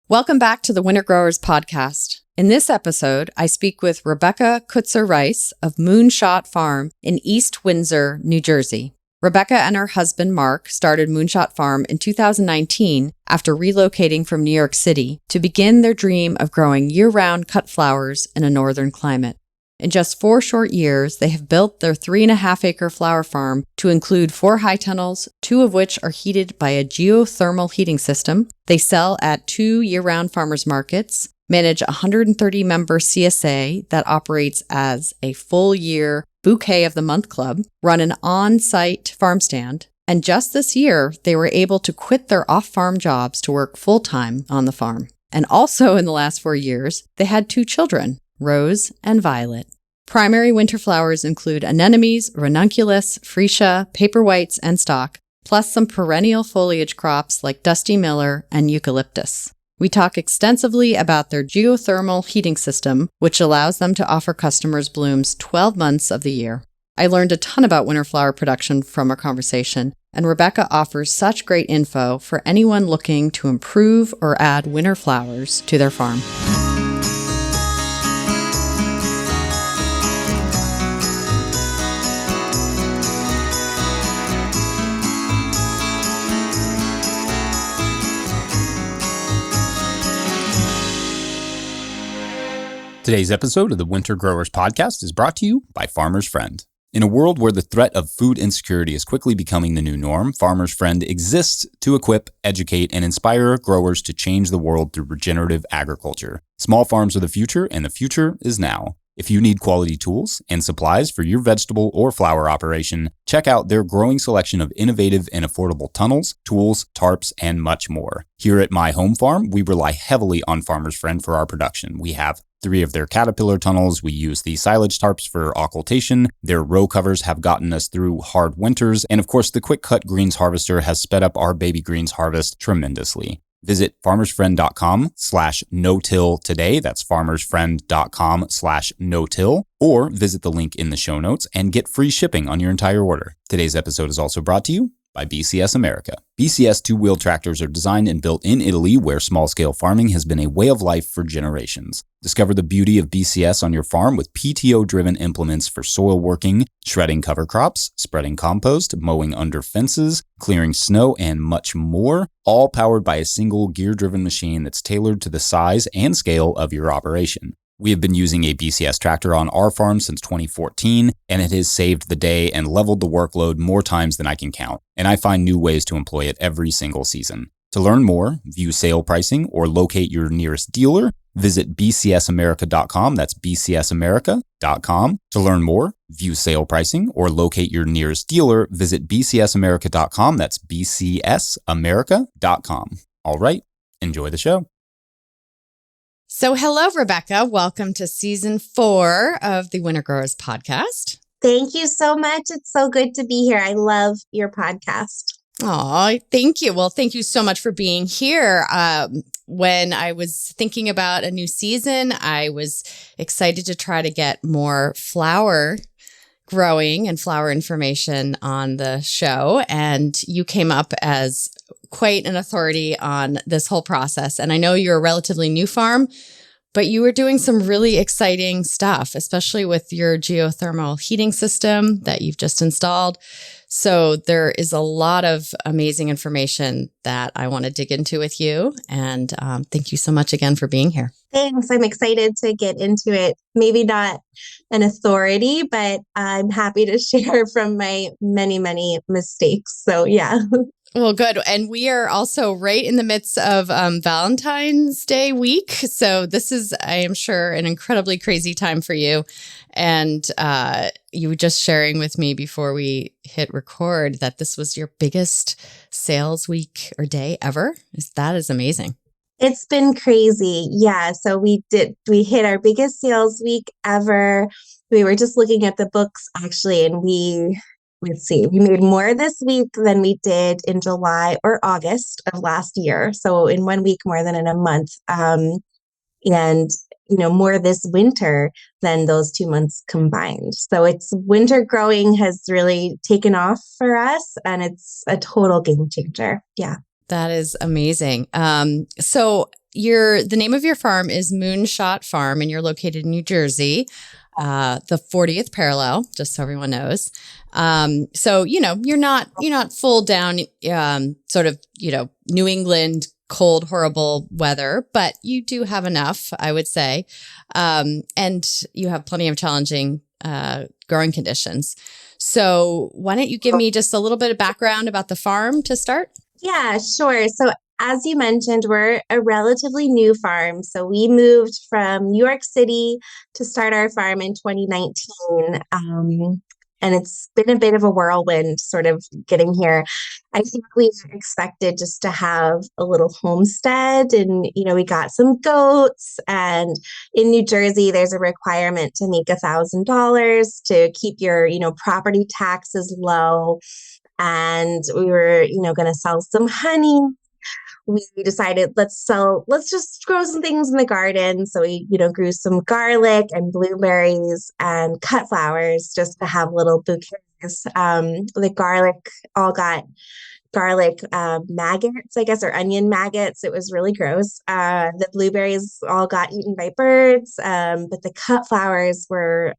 Welcome back to the Winter Growers Podcast. In this episode, I speak with Rebecca Kutzer Rice of Moonshot Farm in East Windsor, New Jersey. Rebecca and her husband, Mark, started Moonshot Farm in 2019 after relocating from New York City to begin their dream of growing year-round cut flowers in a northern climate. In just 4 short years, they have built their 3.5-acre flower farm to include 4 high tunnels, 2 of which are heated by a geothermal heating system. They sell at 2 year-round farmers markets, manage a 130-member CSA that operates as a full-year bouquet-of-the-month club, run an on-site farmstead, and just this year, they were able to quit their off-farm jobs to work full-time on the farm. And also in the last 4 years, they had 2 children, Rose and Violet. Primary winter flowers include anemones, ranunculus, freesia, paper whites, and stock, plus some perennial foliage crops like dusty miller and eucalyptus. We talk extensively about their geothermal heating system, which allows them to offer customers blooms 12 months of the year. I learned a ton about winter flower production from our conversation, and Rebecca offers such great info for anyone looking to improve or add winter flowers to their farm. Today's episode of the Winter Growers Podcast is brought to you by Farmer's Friend. In a world where the threat of food insecurity is quickly becoming the new norm, Farmer's Friend exists to equip, educate, and inspire growers to change the world through regenerative agriculture. Small farms are the future, and the future is now. If you need quality tools and supplies for your vegetable or flower operation, check out their growing selection of innovative and affordable tunnels, tools, tarps, and much more. Here at my home farm, we rely heavily on Farmer's Friend for our production. We have 3 of their caterpillar tunnels. We use the silage tarps for occultation. Their row covers have gotten us through hard winters. And of course, the Quick Cut Greens Harvester has sped up our baby greens harvest tremendously. Visit farmersfriend.com/no-till today. That's farmersfriend.com/no-till. Or visit the link in the show notes and get free shipping on your entire order. Today's episode is also brought to you by BCS America. BCS 2-wheel tractors are designed and built in Italy, where small-scale farming has been a way of life for generations. Discover the beauty of BCS on your farm with PTO-driven implements for soil working, shredding cover crops, spreading compost, mowing under fences, clearing snow, and much more, all powered by a single gear-driven machine that's tailored to the size and scale of your operation. We have been using a BCS tractor on our farm since 2014, and it has saved the day and leveled the workload more times than I can count, and I find new ways to employ it every single season. To learn more, view sale pricing, or locate your nearest dealer, visit bcsamerica.com. That's bcsamerica.com. To learn more, view sale pricing, or locate your nearest dealer, visit bcsamerica.com. That's bcsamerica.com. All right, enjoy the show. So hello, Rebecca. Welcome to season 4 of the Winter Growers Podcast. Thank you so much. It's so good to be here. I love your podcast. Oh, thank you. Well, thank you so much for being here. When I was thinking about a new season, I was excited to try to get more flower growing and flower information on the show. And you came up as quite an authority on this whole process. And I know you're a relatively new farm, but you were doing some really exciting stuff, especially with your geothermal heating system that you've just installed. So there is a lot of amazing information that I want to dig into with you. And thank you so much again for being here. Thanks. I'm excited to get into it. Maybe not an authority, but I'm happy to share from my many, many mistakes. So yeah. Well, good. And we are also right in the midst of Valentine's Day week. So this is, I am sure, an incredibly crazy time for you. And you were just sharing with me before we hit record that this was your biggest sales week or day ever. That is amazing. It's been crazy. Yeah. So we hit our biggest sales week ever. We were just looking at the books actually, and we made more this week than we did in July or August of last year. So in 1 week, more than in a month. And, more this winter than those 2 months combined. So it's winter growing has really taken off for us, and it's a total game changer. Yeah. That is amazing. So the name of your farm is Moonshot Farm, and you're located in New Jersey, the 40th parallel, just so everyone knows. So you're not full down, sort of New England cold, horrible weather, but you do have enough, I would say, and you have plenty of challenging growing conditions. So why don't you give me just a little bit of background about the farm to start? Yeah, sure. So as you mentioned, we're a relatively new farm. So we moved from New York City to start our farm in 2019. And it's been a bit of a whirlwind sort of getting here. I think we expected just to have a little homestead and, we got some goats, and in New Jersey, there's a requirement to make $1,000 to keep your, property taxes low. And we were, going to sell some honey. We decided let's just grow some things in the garden. So we, grew some garlic and blueberries and cut flowers just to have little bouquets. The garlic all got garlic maggots, I guess, or onion maggots. It was really gross. The blueberries all got eaten by birds, but the cut flowers were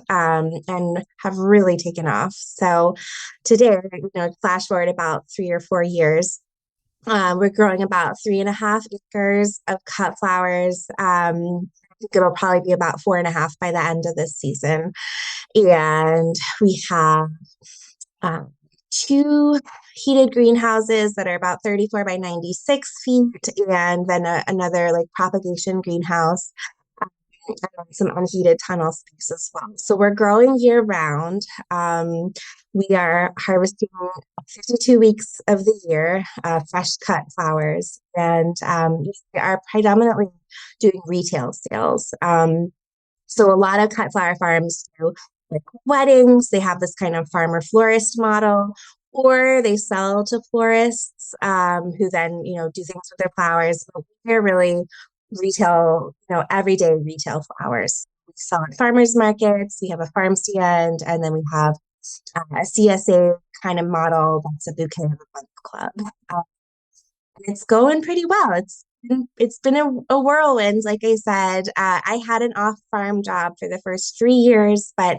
and have really taken off. So today, flash forward about 3 or 4 years, we're growing about 3.5 acres of cut flowers. I think it'll probably be about 4.5 by the end of this season. And we have two heated greenhouses that are about 34 by 96 feet, and then another like propagation greenhouse, and some unheated tunnel space as well. So we're growing year round. We are harvesting 52 weeks of the year, fresh cut flowers, and we are predominantly doing retail sales. So a lot of cut flower farms do like weddings. They have this kind of farmer florist model, or they sell to florists who then, do things with their flowers. But we're really retail, everyday retail flowers. We sell at farmers markets. We have a farmstead, and then we have a CSA kind of model that's a bouquet-of-the-month club. And it's going pretty well. It's been a whirlwind, like I said. I had an off-farm job for the first 3 years, but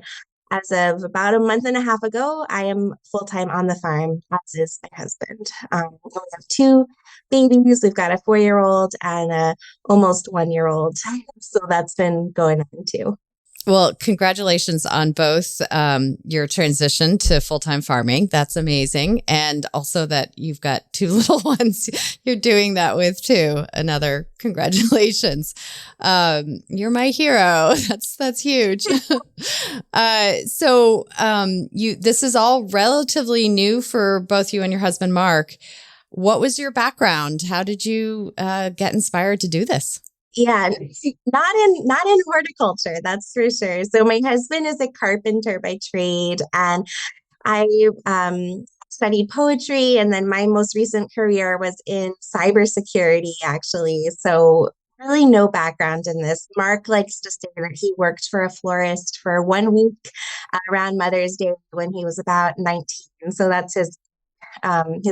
as of about a month and a half ago, I am full-time on the farm, as is my husband. We have two babies. We've got a 4-year-old and a almost 1-year-old. So that's been going on too. Well, congratulations on both your transition to full-time farming. That's amazing. And also that you've got two little ones you're doing that with too. Another congratulations. You're my hero. That's huge. So this is all relatively new for both you and your husband, Mark. What was your background? How did you get inspired to do this? Yeah, not in horticulture, that's for sure. So my husband is a carpenter by trade, and I studied poetry, and then my most recent career was in cybersecurity, actually. So really no background in this. Mark likes to say that he worked for a florist for 1 week around Mother's Day when he was about 19. So that's his claim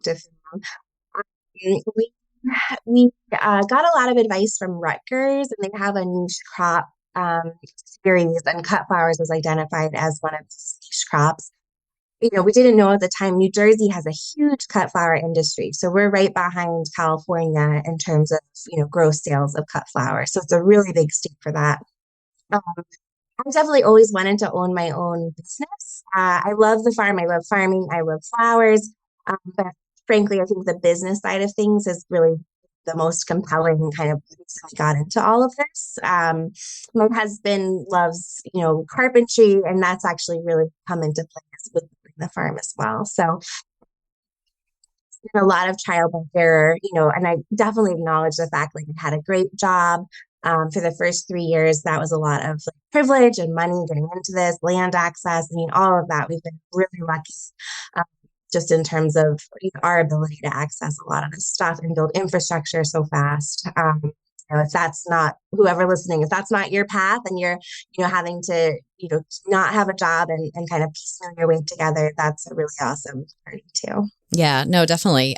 to fame. We got a lot of advice from Rutgers, and they have a niche crop series, and cut flowers was identified as one of these niche crops. We didn't know at the time New Jersey has a huge cut flower industry. So we're right behind California in terms of, gross sales of cut flowers. So it's a really big state for that. I definitely always wanted to own my own business. I love the farm. I love farming. I love flowers. But frankly, I think the business side of things is really the most compelling kind of reason we got into all of this. My husband loves, carpentry, and that's actually really come into play with the farm as well. So it's been a lot of trial by error, and I definitely acknowledge the fact like I had a great job. For the first 3 years, that was a lot of privilege and money getting into this, land access. I mean, all of that. We've been really lucky. Just in terms of our ability to access a lot of this stuff and build infrastructure so fast. If that's not, whoever listening, if that's not your path and you're, having to, not have a job and kind of piecemeal your way together, that's a really awesome journey too. Yeah, no, definitely.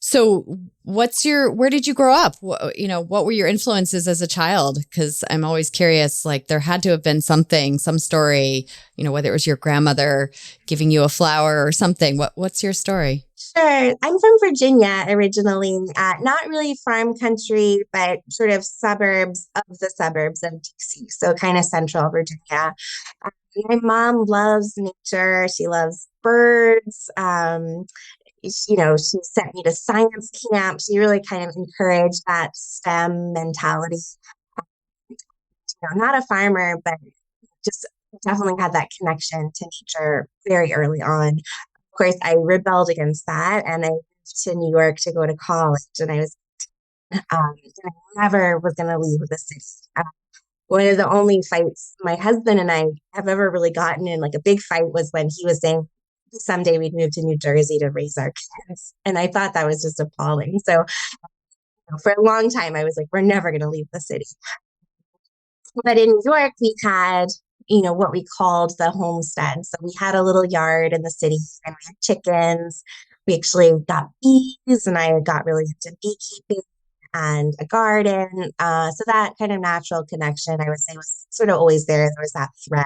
So where did you grow up? What were your influences as a child? Because I'm always curious, like there had to have been some story, whether it was your grandmother giving you a flower or something. What's your story? Sure. I'm from Virginia originally, not really farm country, but sort of suburbs of the suburbs of DC. So kind of central Virginia. Um, my mom loves nature. She loves birds. She sent me to science camp. She really kind of encouraged that STEM mentality. Not a farmer, but just definitely had that connection to nature very early on. Of course, I rebelled against that and I moved to New York to go to college. And and I never was going to leave the city. One of the only fights my husband and I have ever really gotten in, like a big fight, was when he was saying someday we'd move to New Jersey to raise our kids. And I thought that was just appalling. So for a long time, I was like, we're never going to leave the city. But in New York, we had, what we called the homestead. So we had a little yard in the city and we had chickens. We actually got bees and I got really into beekeeping and a garden. So that kind of natural connection, I would say, was sort of always there. There was that thread.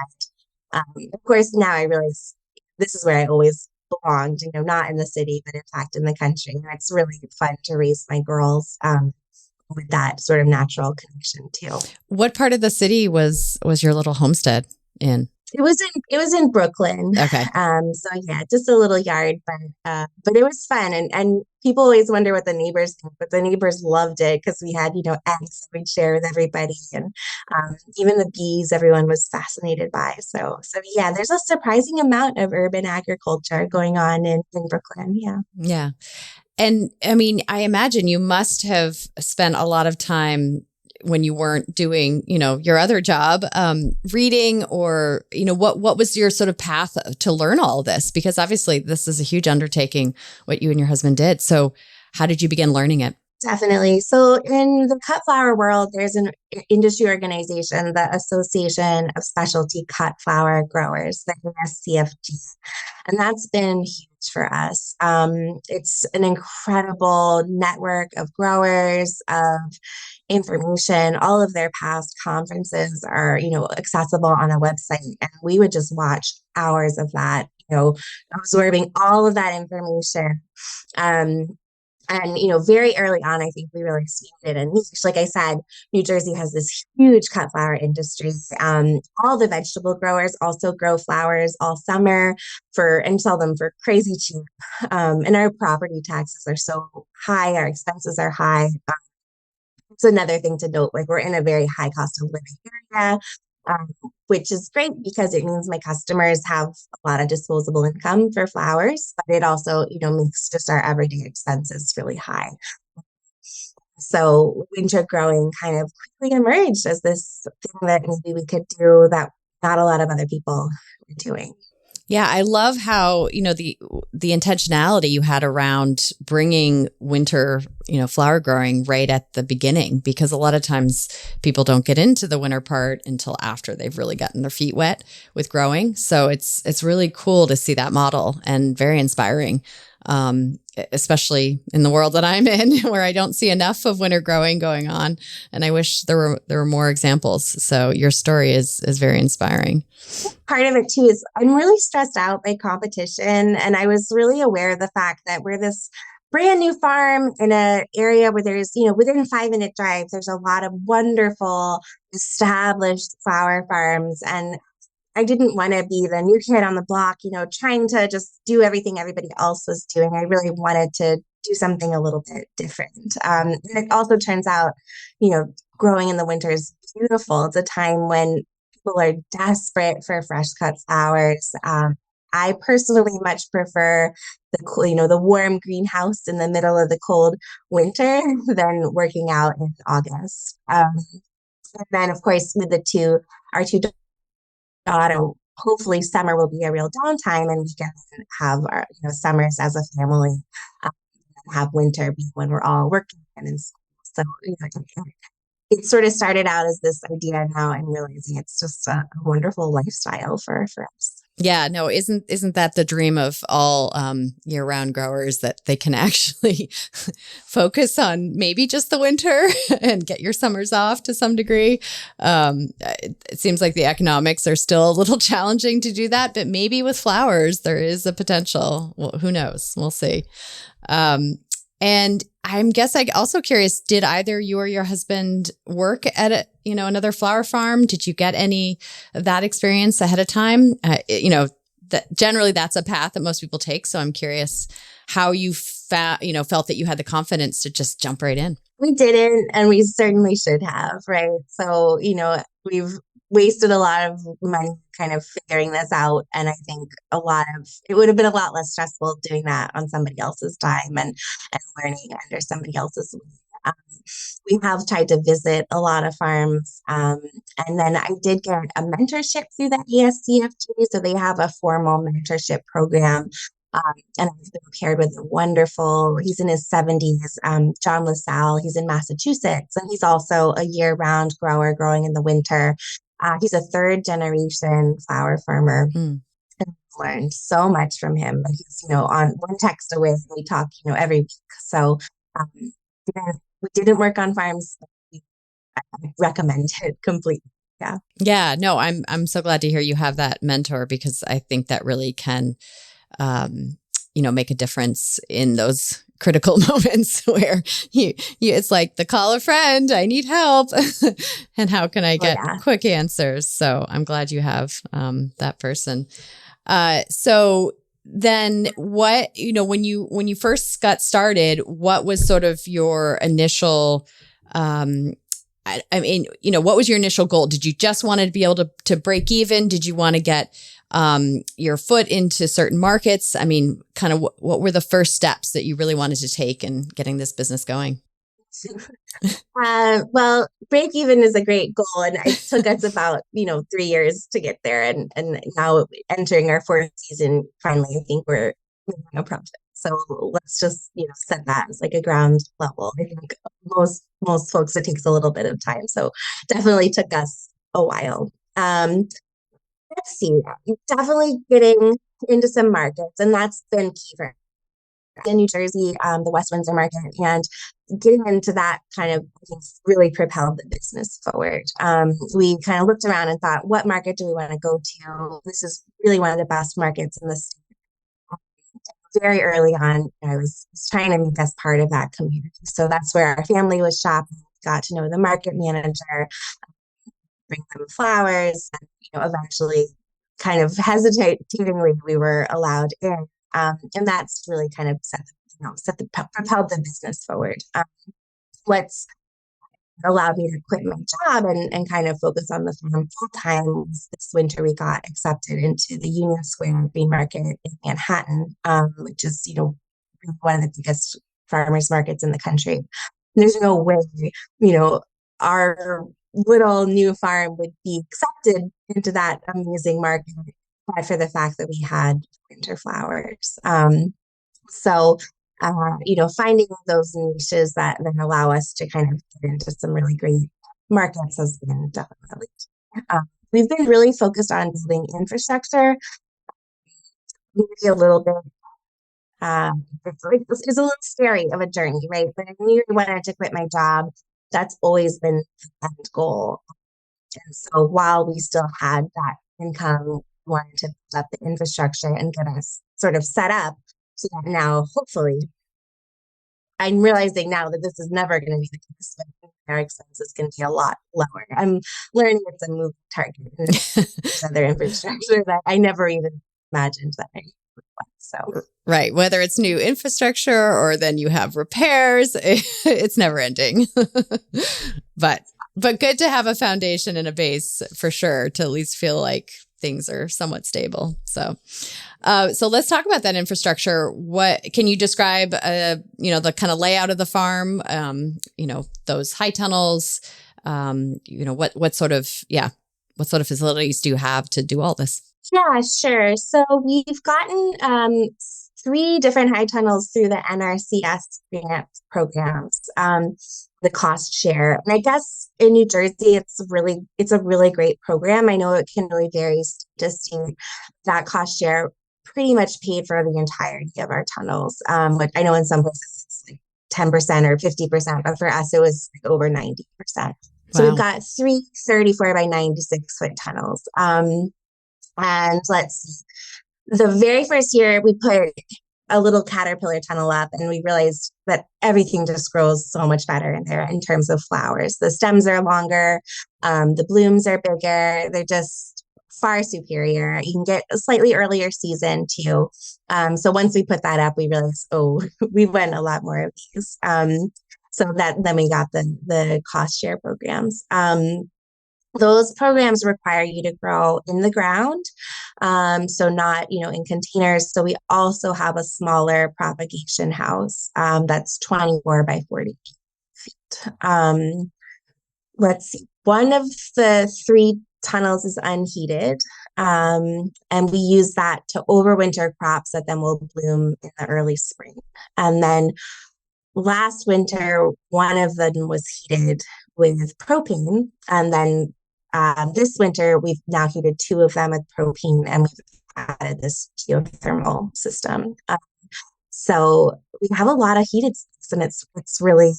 Of course, now I realize this is where I always belonged, not in the city, but in fact in the country. And it's really fun to raise my girls with that sort of natural connection too. What part of the city was your little homestead in? It was in Brooklyn. Okay. So yeah, just a little yard, but it was fun, and people always wonder what the neighbors think, but the neighbors loved it because we had eggs we'd share with everybody, and even the bees everyone was fascinated by. So yeah, there's a surprising amount of urban agriculture going on in Brooklyn. Yeah. Yeah. And I mean, I imagine you must have spent a lot of time when you weren't doing, your other job, reading or, what was your sort of path to learn all this? Because obviously this is a huge undertaking, what you and your husband did. So how did you begin learning it? Definitely. So in the cut flower world, there's an industry organization, the Association of Specialty Cut Flower Growers, the ASCFG, and that's been huge for us. It's an incredible network of growers, of information. All of their past conferences are, accessible on a website, and we would just watch hours of that, absorbing all of that information. And, very early on, I think we really seen a niche. Like I said, New Jersey has this huge cut flower industry. All the vegetable growers also grow flowers all summer and sell them for crazy cheap. And our property taxes are so high, our expenses are high. It's another thing to note, like we're in a very high cost of living area, um, which is great because it means my customers have a lot of disposable income for flowers, but it also, makes just our everyday expenses really high. So winter growing kind of quickly emerged as this thing that maybe we could do that not a lot of other people were doing. Yeah, I love how, the intentionality you had around bringing winter, flower growing right at the beginning, because a lot of times people don't get into the winter part until after they've really gotten their feet wet with growing. So it's really cool to see that model and very inspiring. Especially in the world that I'm in, where I don't see enough of winter growing going on, and I wish there were more examples. So your story is very inspiring. Part of it too is I'm really stressed out by competition, and I was really aware of the fact that we're this brand new farm in an area where there's, within 5-minute drive, there's a lot of wonderful established flower farms, and I didn't want to be the new kid on the block, trying to just do everything everybody else was doing. I really wanted to do something a little bit different. And it also turns out, growing in the winter is beautiful. It's a time when people are desperate for fresh cut flowers. I personally much prefer the warm greenhouse in the middle of the cold winter than working out in August. And then, of course, with our two autumn, hopefully summer will be a real downtime and we can have our summers as a family, have winter be when we're all working and in school. So it sort of started out as this idea. Now I'm realizing it's just a wonderful lifestyle for us. Yeah, no, isn't that the dream of all year-round growers, that they can actually focus on maybe just the winter and get your summers off to some degree? It seems like the economics are still a little challenging to do that, but maybe with flowers there is a potential. Well, who knows? We'll see. And I'm also curious, did either you or your husband work at another flower farm? Did you get any of that experience ahead of time? That generally that's a path that most people take. So I'm curious how you felt that you had the confidence to just jump right in. We didn't, and we certainly should have, right? So, we've wasted a lot of money kind of figuring this out. And I think it would have been a lot less stressful doing that on somebody else's time and learning under somebody else's way. We have tried to visit a lot of farms. And then I did get a mentorship through the ESCFG. So they have a formal mentorship program. And I've been paired with he's in his 70s, John LaSalle. He's in Massachusetts, and he's also a year-round grower growing in the winter. He's a third generation flower farmer. And I've learned so much from him. But he's, on one text away, and we talk, every week. So we didn't work on farms. I recommend it completely. Yeah. Yeah. No, I'm so glad to hear you have that mentor, because I think that really can make a difference in those critical moments where it's like the call a friend, I need help. And how can I get quick answers? So I'm glad you have that person. So then when you first got started, what was sort of your initial, what was your initial goal? Did you just want to be able to break even? Did you want to get your foot into certain markets? I mean, kind of what were the first steps that you really wanted to take in getting this business going? Well, break even is a great goal, and it took us about 3 years to get there, and now entering our fourth season, finally, I think we're making a profit. So let's just set that as like a ground level. I think most folks, it takes a little bit of time, so definitely took us a while. Let's see, definitely getting into some markets, and that's been key for in New Jersey, the West Windsor market, and getting into that kind of, I think, really propelled the business forward. We kind of looked around and thought, what market do we want to go to? This is really one of the best markets in the state. Very early on, I was trying to make us part of that community. So that's where our family was shopping, got to know the market manager, bring them flowers, and eventually kind of hesitatingly we were allowed in. And that's really kind of propelled the business forward. What's allowed me to quit my job and kind of focus on the farm full time this winter, we got accepted into the Union Square Green Market in Manhattan, which is, one of the biggest farmers markets in the country. There's no way, our little new farm would be accepted into that amazing market, but for the fact that we had winter flowers. Finding those niches that then allow us to kind of get into some really great markets has been definitely. We've been really focused on building infrastructure. Maybe a little bit. It's a little scary of a journey, right? But I knew I wanted to quit my job. That's always been the end goal. And so while we still had that income, we wanted to build up the infrastructure and get us sort of set up so that now, hopefully, I'm realizing now that this is never going to be the case, but our expenses can be a lot lower. I'm learning it's a moving target. And there's other infrastructure that I never even imagined that I would want. So. Right. Whether it's new infrastructure or then you have repairs, it's never ending. But good to have a foundation and a base for sure, to at least feel like things are somewhat stable. So let's talk about that infrastructure. What can you describe, the kind of layout of the farm, those high tunnels, what sort of facilities do you have to do all this? Yeah, sure. So we've gotten three different high tunnels through the NRCS grant programs, the cost share. And I guess in New Jersey, it's a really great program. I know it can really vary state to state. That cost share pretty much paid for the entirety of our tunnels. But I know in some places it's like 10% or 50%, but for us, it was like over 90%. So we've Wow. got three 34 by 96-foot tunnels. And let's see. The very first year we put a little caterpillar tunnel up and we realized that everything just grows so much better in there in terms of flowers. The stems are longer, the blooms are bigger, they're just far superior. You can get a slightly earlier season too. So once we put that up, we realized, oh, we went a lot more of these. So that then we got the cost share programs. Those programs require you to grow in the ground, so not, in containers. So we also have a smaller propagation house that's 24 by 40 feet. Let's see. One of the three tunnels is unheated, and we use that to overwinter crops that then will bloom in the early spring. And then last winter, one of them was heated with propane, and then this winter, we've now heated two of them with propane, and we've added this geothermal system. So we have a lot of heated space, and it's really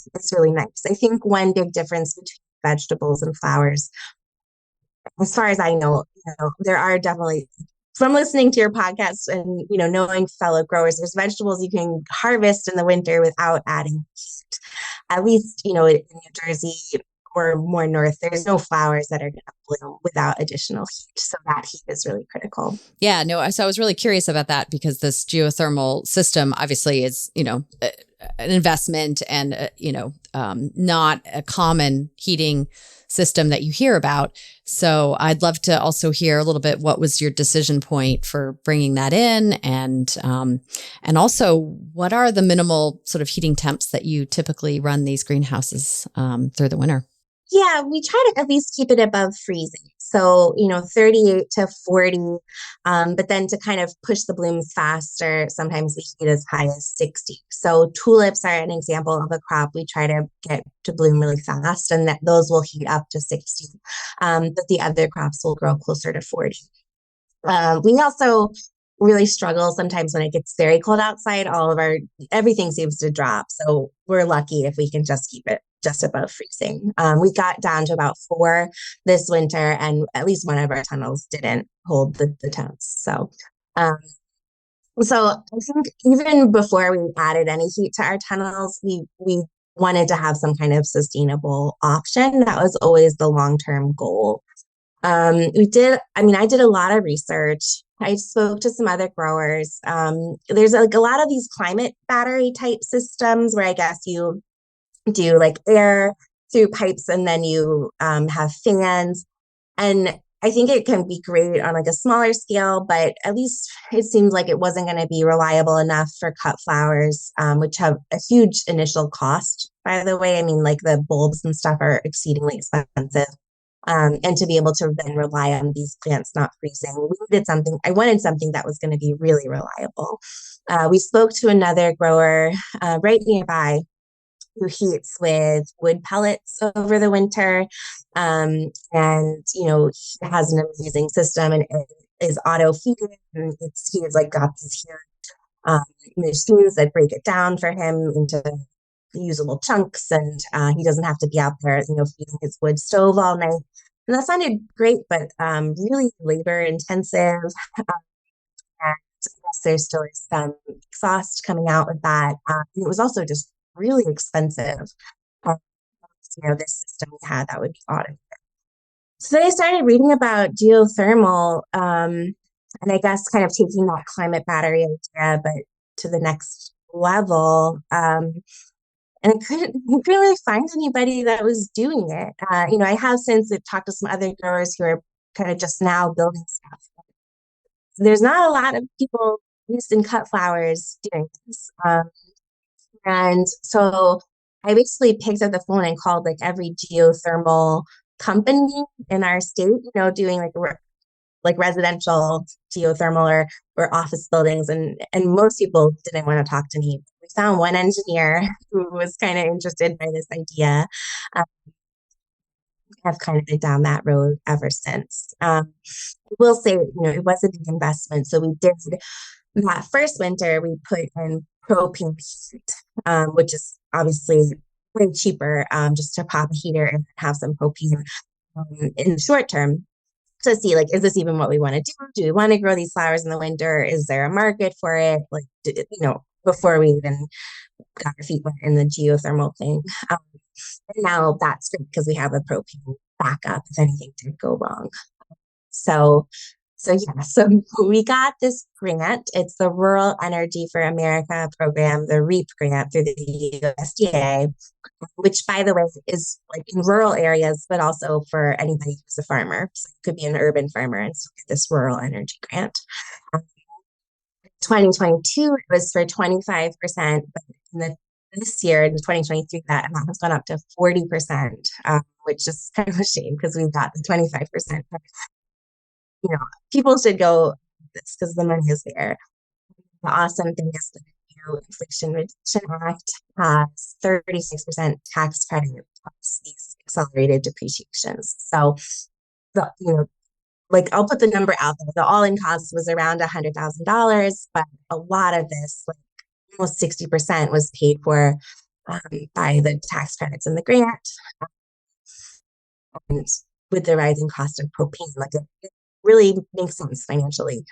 nice. I think one big difference between vegetables and flowers, as far as I know, there are definitely, from listening to your podcast and knowing fellow growers, there's vegetables you can harvest in the winter without adding heat. At least in New Jersey or more north, there's no flowers that are going to bloom without additional heat. So that heat is really critical. Yeah, no, so I was really curious about that because this geothermal system obviously is, an investment and, not a common heating system that you hear about. So I'd love to also hear a little bit, what was your decision point for bringing that in? And also what are the minimal sort of heating temps that you typically run these greenhouses through the winter? Yeah, we try to at least keep it above freezing. So, 38 to 40. But then to kind of push the blooms faster, sometimes we heat as high as 60. So tulips are an example of a crop we try to get to bloom really fast, and that those will heat up to 60. But the other crops will grow closer to 40. We also really struggle sometimes when it gets very cold outside. Everything seems to drop. So we're lucky if we can just keep it just above freezing. We got down to about 4 this winter, and at least one of our tunnels didn't hold the temps. So I think even before we added any heat to our tunnels, we wanted to have some kind of sustainable option. That was always the long-term goal. I did a lot of research. I spoke to some other growers. There's a lot of these climate battery type systems where I guess you do like air through pipes and then you have fans. And I think it can be great on like a smaller scale, but at least it seemed like it wasn't going to be reliable enough for cut flowers, which have a huge initial cost, by the way. I mean, like the bulbs and stuff are exceedingly expensive. And to be able to then rely on these plants not freezing, I wanted something that was going to be really reliable. We spoke to another grower right nearby who heats with wood pellets over the winter. And, he has an amazing system, and it is auto heated. And he's like got these huge machines that break it down for him into usable chunks, and he doesn't have to be out there, feeding his wood stove all night. And that sounded great, but really labor intensive. And yes, there still is some exhaust coming out with that. It was also just really expensive. Um, this system we had that would be audited. So then I started reading about geothermal, and I guess kind of taking that climate battery idea, but to the next level. And I couldn't really find anybody that was doing it. I have since talked to some other growers who are kind of just now building stuff. There's not a lot of people, at least in cut flowers, doing this. And so I basically picked up the phone and called like every geothermal company in our state, doing like like residential geothermal or office buildings. And most people didn't want to talk to me. We found one engineer who was kind of interested by this idea. Um, I've kind of been down that road ever since. I will say, it was a big investment. So we did that first winter, we put in propane heat, which is obviously way cheaper, just to pop a heater and have some propane in the short term to see, like, is this even what we want to do? Do we want to grow these flowers in the winter? Is there a market for it? Like, before we even got our feet wet in the geothermal thing. And now that's great because we have a propane backup if anything did go wrong. So, so we got this grant. It's the Rural Energy for America program, the REAP grant through the USDA, which, by the way, is like in rural areas, but also for anybody who's a farmer. So you could be an urban farmer and still get this rural energy grant. 2022, it was for 25%, but this year, in 2023, that amount has gone up to 40%, which is kind of a shame because we've got the 25%. But, people should go this because the money is there. The awesome thing is the new Inflation Reduction Act has 36% tax credit plus these accelerated depreciations. So, like, I'll put the number out there. The all-in cost was around $100,000, but a lot of this, like almost 60%, was paid for by the tax credits and the grant. And with the rising cost of propane, like it really makes sense financially.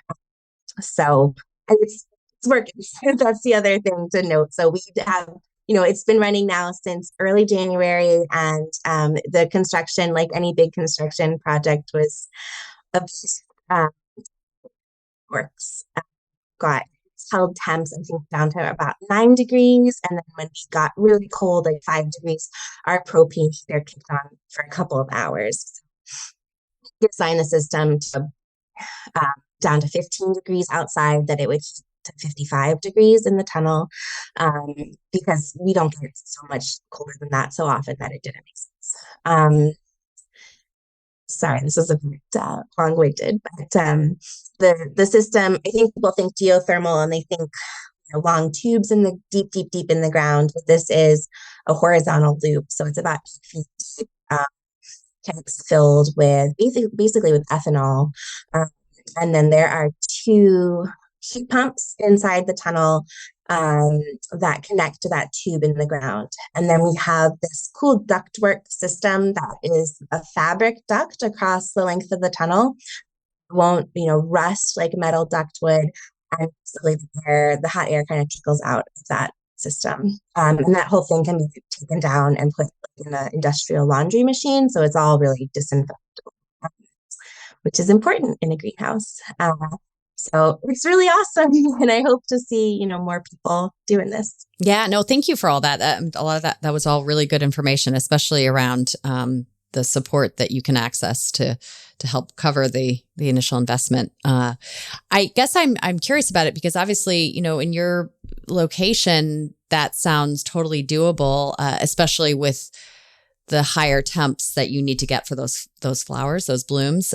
So it's working. That's the other thing to note. So we have, it's been running now since early January, and the construction, like any big construction project, was works. It's held temps, I think, down to about 9 degrees. And then when we got really cold, like 5 degrees, our propane heater kicked on for a couple of hours. We designed the system to down to 15 degrees outside, that it would heat to 55 degrees in the tunnel, because we don't get so much colder than that so often that it didn't make sense. Sorry, this is a bit long-winded, but the system, I think people think geothermal and they think long tubes in the deep in the ground, but this is a horizontal loop, so it's about 8 feet deep, tanks filled with basically with ethanol, and then there are 2 heat pumps inside the tunnel that connect to that tube in the ground. And then we have this cool ductwork system that is a fabric duct across the length of the tunnel. It won't, rust like metal duct would. And the hot air kind of trickles out of that system. And that whole thing can be taken down and put in an industrial laundry machine. So it's all really disinfected, which is important in a greenhouse. So it's really awesome. And I hope to see, more people doing this. Yeah, no, thank you for all that. A lot of that was all really good information, especially around the support that you can access to help cover the initial investment. I guess I'm curious about it because obviously, in your location, that sounds totally doable, especially with the higher temps that you need to get for those flowers, those blooms.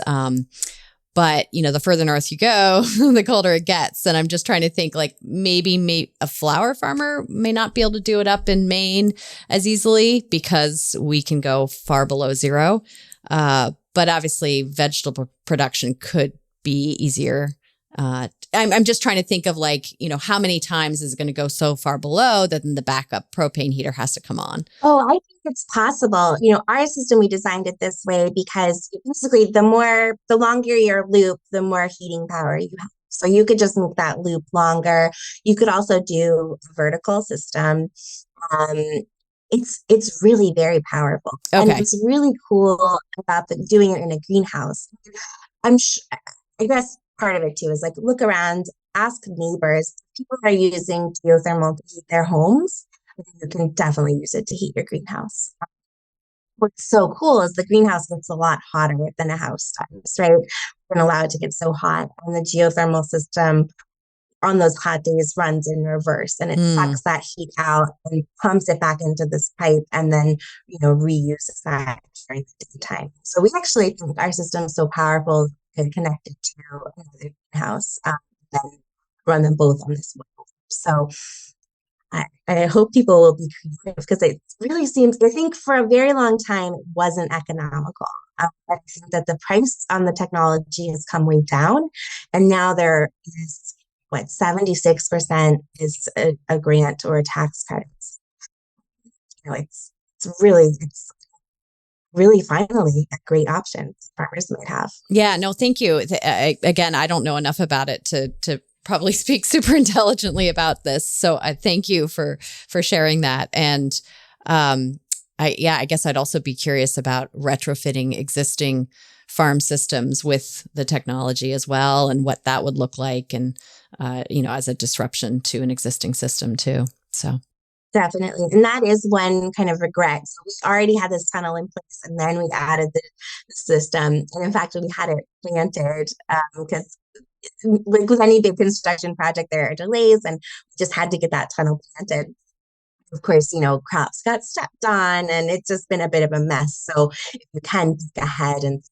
But, the further north you go, the colder it gets. And I'm just trying to think, like, maybe a flower farmer may not be able to do it up in Maine as easily because we can go far below zero. But obviously vegetable production could be easier. I'm just trying to think of, like, how many times is it going to go so far below that then the backup propane heater has to come on? Oh, I think it's possible. Our system, we designed it this way because basically the longer your loop, the more heating power you have. So you could just make that loop longer. You could also do a vertical system. It's really very powerful. Okay. And what's really cool about doing it in a greenhouse, I guess part of it too is, like, look around, ask neighbors. People are using geothermal to heat their homes. You can definitely use it to heat your greenhouse. What's so cool is the greenhouse gets a lot hotter than a house does, right? We're not allowed to get so hot. And the geothermal system on those hot days runs in reverse, and it sucks that heat out and pumps it back into this pipe, and then reuses that during the daytime. So we actually think our system is so powerful could connect it to another greenhouse, then run them both on this one roof. So I hope people will be creative because it really seems, I think for a very long time, it wasn't economical. I think that the price on the technology has come way down. And now there is, 76% is a grant or a tax credit. It's really finally a great option farmers might have. Yeah, no, thank you. Again, I don't know enough about it to probably speak super intelligently about this. So I thank you for sharing that. And I guess I'd also be curious about retrofitting existing farm systems with the technology as well, and what that would look like, and as a disruption to an existing system too. So. Definitely. And that is one kind of regret. So we already had this tunnel in place, and then we added the system. And in fact, we had it planted because like with any big construction project, there are delays, and we just had to get that tunnel planted. Of course, crops got stepped on, and it's just been a bit of a mess. So if you can think ahead and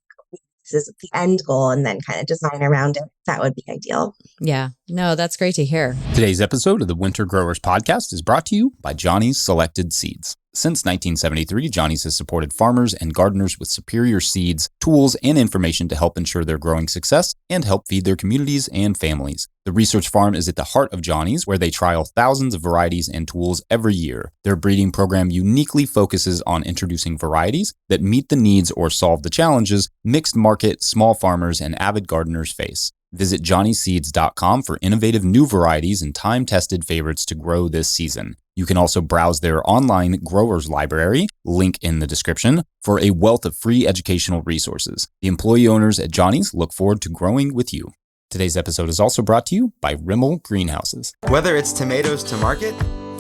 this is the end goal and then kind of design around it, that would be ideal. Yeah, no, that's great to hear. Today's episode of the Winter Growers Podcast is brought to you by Johnny's Selected Seeds. Since 1973, Johnny's has supported farmers and gardeners with superior seeds, tools, and information to help ensure their growing success and help feed their communities and families. The research farm is at the heart of Johnny's, where they trial thousands of varieties and tools every year. Their breeding program uniquely focuses on introducing varieties that meet the needs or solve the challenges mixed market, small farmers, and avid gardeners face. Visit johnnyseeds.com for innovative new varieties and time-tested favorites to grow this season. You can also browse their online growers library, link in the description, for a wealth of free educational resources. The employee owners at Johnny's look forward to growing with you. Today's episode is also brought to you by Rimmel Greenhouses. Whether it's tomatoes to market,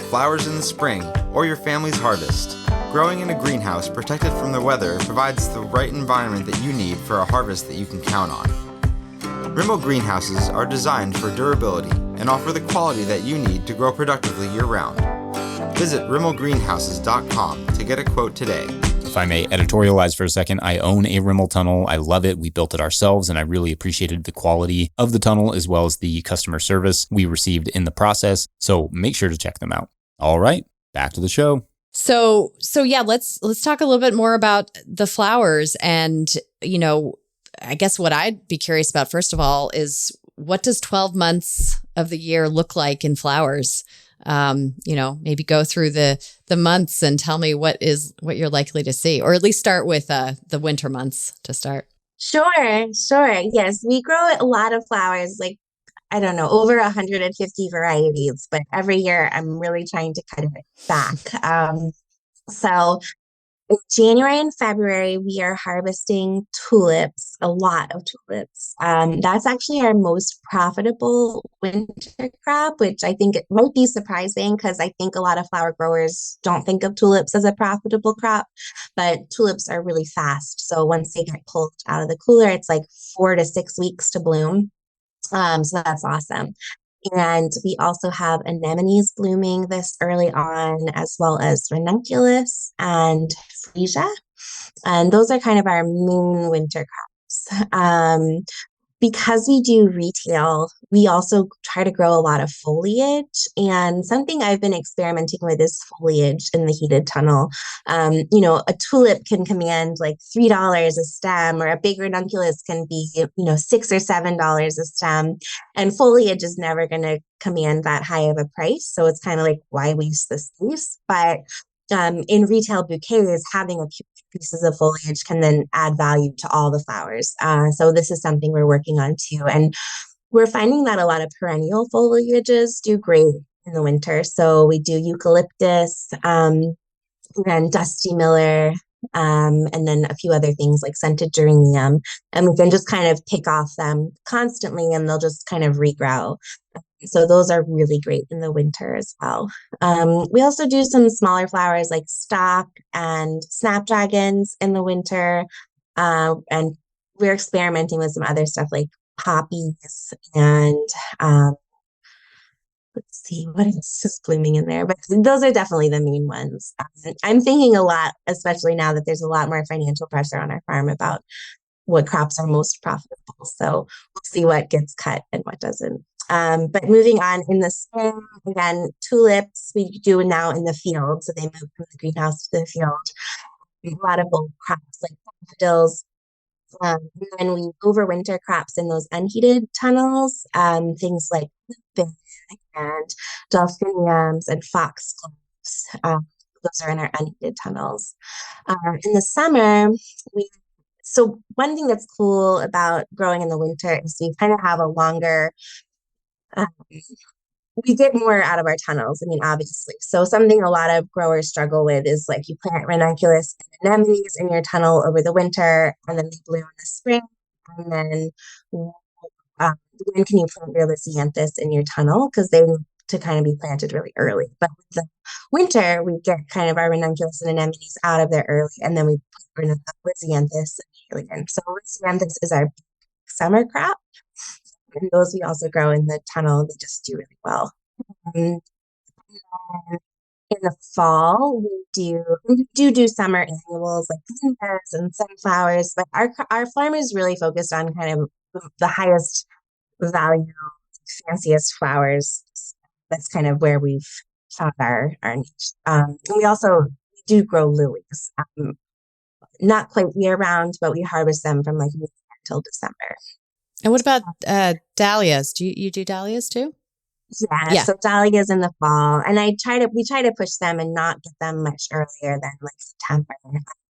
flowers in the spring, or your family's harvest, growing in a greenhouse protected from the weather provides the right environment that you need for a harvest that you can count on. Rimmel Greenhouses are designed for durability and offer the quality that you need to grow productively year-round. Visit rimmelgreenhouses.com to get a quote today. If I may editorialize for a second, I own a Rimmel tunnel. I love it. We built it ourselves, and I really appreciated the quality of the tunnel as well as the customer service we received in the process. So make sure to check them out. All right, back to the show. So yeah, let's talk a little bit more about the flowers. And, I guess what I'd be curious about, first of all, is what does 12 months of the year look like in flowers? Maybe go through the months and tell me what you're likely to see, or at least start with the winter months to start. Sure. Yes, we grow a lot of flowers, like, I don't know, over 150 varieties, but every year I'm really trying to cut it back. So in January and February, we are harvesting tulips, a lot of tulips. That's actually our most profitable winter crop, which I think it might be surprising because I think a lot of flower growers don't think of tulips as a profitable crop, but tulips are really fast. So once they get pulled out of the cooler, it's like 4 to 6 weeks to bloom. So that's awesome. And we also have anemones blooming this early on, as well as ranunculus and freesia. And those are kind of our main winter crops. Because we do retail, we also try to grow a lot of foliage. And something I've been experimenting with is foliage in the heated tunnel. A tulip can command like $3 a stem, or a big ranunculus can be, $6 or $7 a stem. And foliage is never going to command that high of a price. So it's kind of like, why waste the space? But in retail bouquets, having a few pieces of foliage can then add value to all the flowers. So this is something we're working on too. And we're finding that a lot of perennial foliages do great in the winter. So we do eucalyptus, and dusty miller, and then a few other things like scented geranium. And we can just kind of pick off them constantly, and they'll just kind of regrow. So those are really great in the winter as well. We also do some smaller flowers like stock and snapdragons in the winter. And we're experimenting with some other stuff like poppies and let's see what else is blooming in there. But those are definitely the main ones. I'm thinking a lot, especially now that there's a lot more financial pressure on our farm, about what crops are most profitable. So we'll see what gets cut and what doesn't. But moving on in the spring, again, tulips we do now in the field. So they move from the greenhouse to the field. A lot of bulb crops like daffodils. And then we overwinter crops in those unheated tunnels, things like lupin and delphiniums and foxgloves. Those are in our unheated tunnels. In the summer, so one thing that's cool about growing in the winter is we kind of have a longer, um, we get more out of our tunnels. I mean, obviously. So something a lot of growers struggle with is like you plant ranunculus and anemones in your tunnel over the winter, and then they bloom in the spring. And then when can you plant your lisianthus in your tunnel? Because they need to kind of be planted really early. But with the winter, we get kind of our ranunculus and anemones out of there early, and then we put lisianthus immediately in. So lisianthus is our summer crop. And those we also grow in the tunnel. They just do really well. In the fall, we do summer annuals like zinnias and sunflowers, but our farm is really focused on kind of the highest value, fanciest flowers. That's kind of where we've found our niche. And we also do grow lilies, not quite year round, but we harvest them from like May until December. And what about dahlias? Do you do dahlias too? Yeah, so dahlias in the fall, and we try to push them and not get them much earlier than like September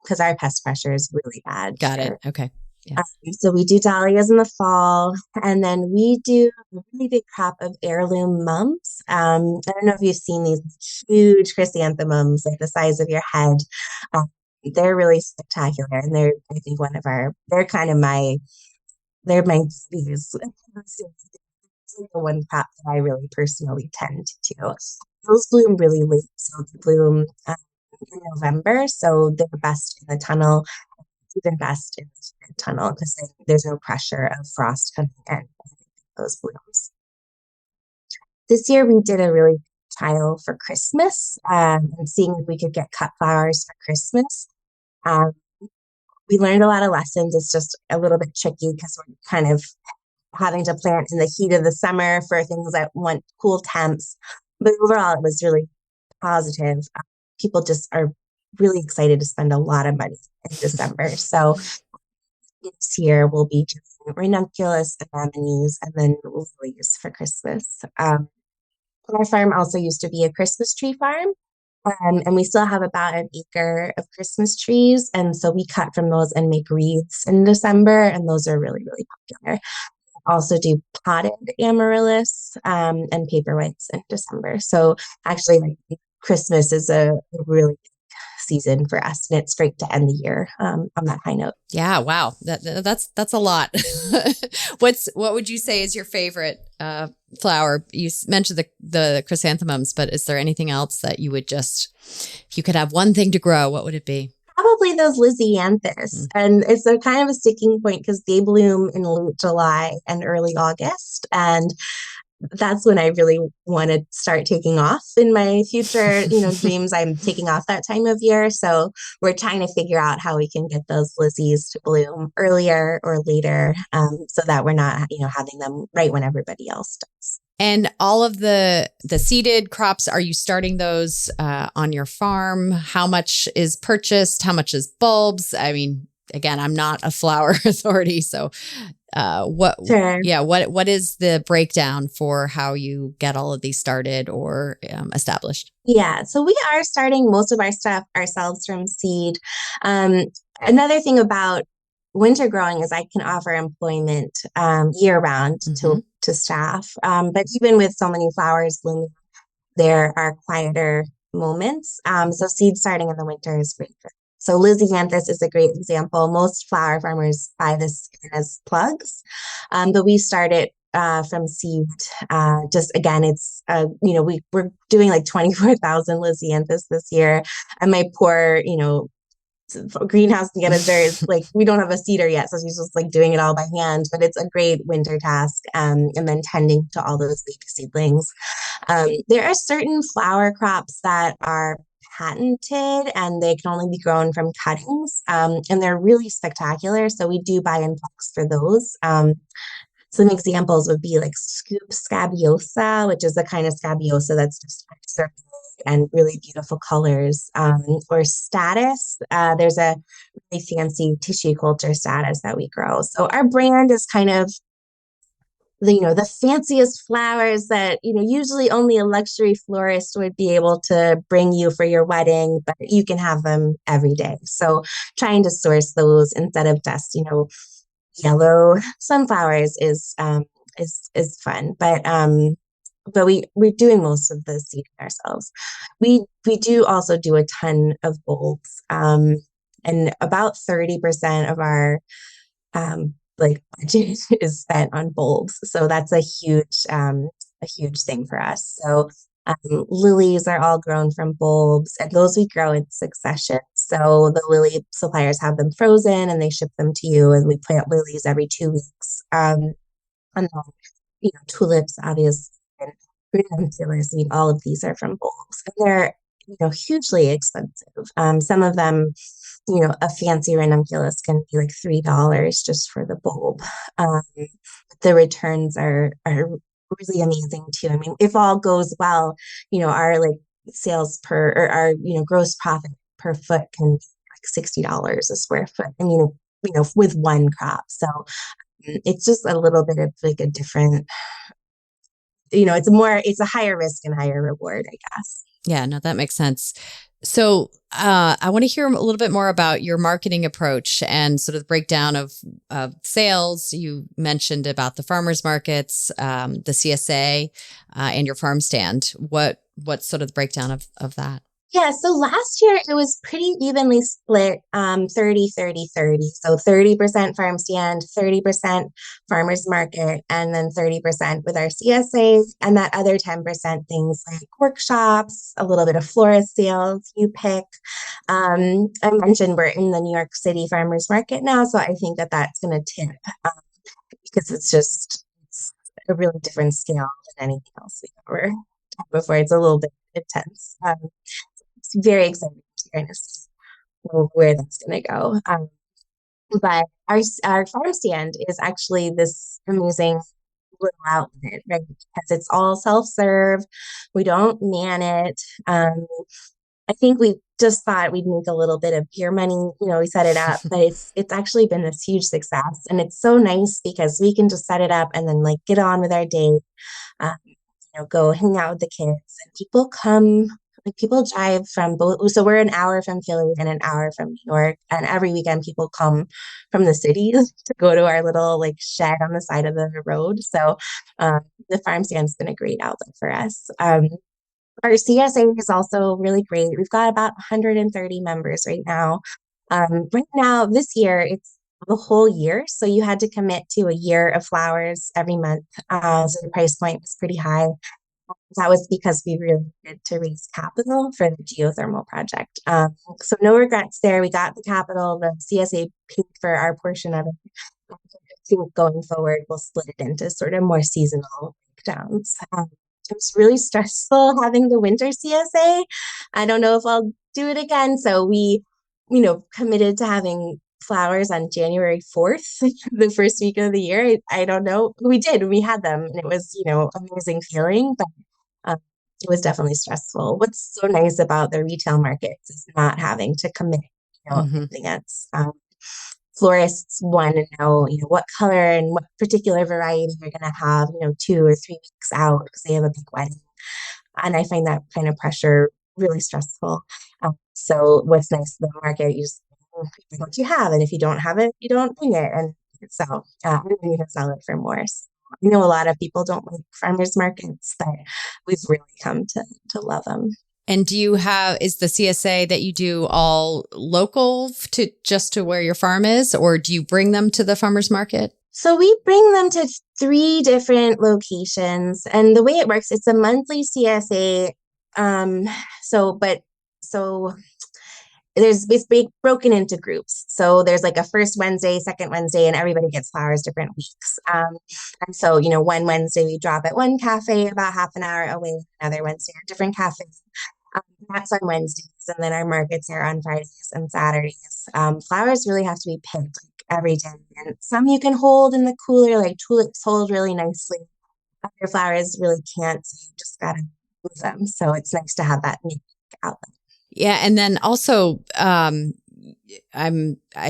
because our pest pressure is really bad. Got it. Okay. Yeah. So we do dahlias in the fall, and then we do a really big crop of heirloom mums. I don't know if you've seen these huge chrysanthemums, like the size of your head. They're really spectacular, and I think they're my babies. The one crop that I really personally tend to. Those bloom really late, so they bloom in November. So they're best in the tunnel, even best in the tunnel because there's no pressure of frost coming in those blooms. This year we did a really trial for Christmas and seeing if we could get cut flowers for Christmas. We learned a lot of lessons. It's just a little bit tricky because we're kind of having to plant in the heat of the summer for things that want cool temps. But overall, it was really positive. People just are really excited to spend a lot of money in December. So this year we'll be doing ranunculus, anemones, and then lilies for Christmas. Our farm also used to be a Christmas tree farm. And we still have about an acre of Christmas trees. And so we cut from those and make wreaths in December. And those are really, really popular. Also do potted amaryllis and paperwhites in December. So actually, like Christmas is a really big season for us, and it's great to end the year on that high note. Yeah, wow, that's a lot. What would you say is your favorite flower? You mentioned the chrysanthemums, but is there anything else that you would if you could have one thing to grow, what would it be? Probably those lisianthus. And it's a kind of a sticking point because they bloom in late July and early August. And that's when I really want to start taking off in my future, dreams. I'm taking off that time of year. So we're trying to figure out how we can get those lisies to bloom earlier or later so that we're not, having them right when everybody else does. And all of the seeded crops, are you starting those on your farm? How much is purchased? How much is bulbs? I mean, again, I'm not a flower authority, so what is the breakdown for how you get all of these started or established? Yeah, so we are starting most of our stuff ourselves from seed. Another thing about winter growing is I can offer employment year round to staff. But even with so many flowers blooming, there are quieter moments. So seed starting in the winter is great. So lisianthus is a great example. Most flower farmers buy this as plugs, but we started from seed. Just again, it's we're doing like 24,000 lisianthus this year, and my poor greenhouse manager is like, we don't have a seeder yet, so she's just like doing it all by hand, but it's a great winter task. And then tending to all those baby seedlings. There are certain flower crops that are patented and they can only be grown from cuttings. And they're really spectacular. So we do buy in bulks for those. Some examples would be like scoop scabiosa, which is the kind of scabiosa that's just extra big and really beautiful colors. Or status. There's a really fancy tissue culture status that we grow. So our brand is kind of the fanciest flowers that usually only a luxury florist would be able to bring you for your wedding, but you can have them every day. So trying to source those instead of just yellow sunflowers is fun, but we're doing most of the seeding ourselves. We do also do a ton of bulbs, and about 30% of our budget is spent on bulbs. So that's a huge thing for us. So lilies are all grown from bulbs, and those we grow in succession. So the lily suppliers have them frozen and they ship them to you, and we plant lilies every 2 weeks. And then, tulips, obviously, and ranunculus. All of these are from bulbs, and they're hugely expensive. Some of them, a fancy ranunculus can be like $3 just for the bulb. The returns are really amazing too. I mean, if all goes well, our like sales per or our gross profit per foot can be like $60 a square foot. I mean, with one crop. So it's just a little bit of like a different, it's a higher risk and higher reward, I guess. Yeah, no, that makes sense. So I want to hear a little bit more about your marketing approach and sort of the breakdown of sales. You mentioned about the farmers markets, the CSA, and your farm stand. What's sort of the breakdown of that? Yeah, so last year it was pretty evenly split, 30. So 30% farm stand, 30% farmers market, and then 30% with our CSA, and that other 10% things like workshops, a little bit of florist sales, you pick. I mentioned we're in the New York City farmers market now, so I think that's going to tip because it's a really different scale than anything else we've ever done before. It's a little bit intense. It's very exciting to kind of see where that's going to go. But our farm stand is actually this amazing little outlet, right? Because it's all self-serve. We don't man it. I think we just thought we'd make a little bit of beer money. We set it up, but it's actually been this huge success, and it's so nice because we can just set it up and then like get on with our day. Go hang out with the kids, and people come. Like people drive from both. So we're an hour from Philly and an hour from New York. And every weekend people come from the cities to go to our little like shed on the side of the road. So the farm stand's been a great outlet for us. Our CSA is also really great. We've got about 130 members right now. Right now, this year, it's the whole year. So you had to commit to a year of flowers every month. So the price point was pretty high. That was because we really needed to raise capital for the geothermal project. So no regrets there. We got the capital. The CSA paid for our portion of it. I think going forward, we'll split it into sort of more seasonal breakdowns. It was really stressful having the winter CSA. I don't know if I'll do it again. So we, committed to having flowers on January 4th, the first week of the year. I don't know. We did. We had them, and it was, amazing feeling, but it was definitely stressful. What's so nice about the retail markets is not having to commit, anything else. Florists want to know, what color and what particular variety you're going to have, 2 or 3 weeks out because they have a big wedding. And I find that kind of pressure really stressful. So what's nice about the market, you just pick what you have. And if you don't have it, you don't bring it. And so you can sell it for more. So I know a lot of people don't like farmers markets, but we've really come to love them. And is the CSA that you do all local to where your farm is, or do you bring them to the farmers market? So we bring them to 3 different locations, and the way it works, it's a monthly CSA. It's broken into groups. So there's like a first Wednesday, second Wednesday, and everybody gets flowers different weeks. And so, one Wednesday we drop at one cafe about half an hour away, another Wednesday at a different cafe. that's on Wednesdays, and then our markets are on Fridays and Saturdays. Flowers really have to be picked like every day, and some you can hold in the cooler, like tulips hold really nicely. Other flowers really can't, so you just gotta move them. So it's nice to have that midweek outlet. Yeah, and then also, I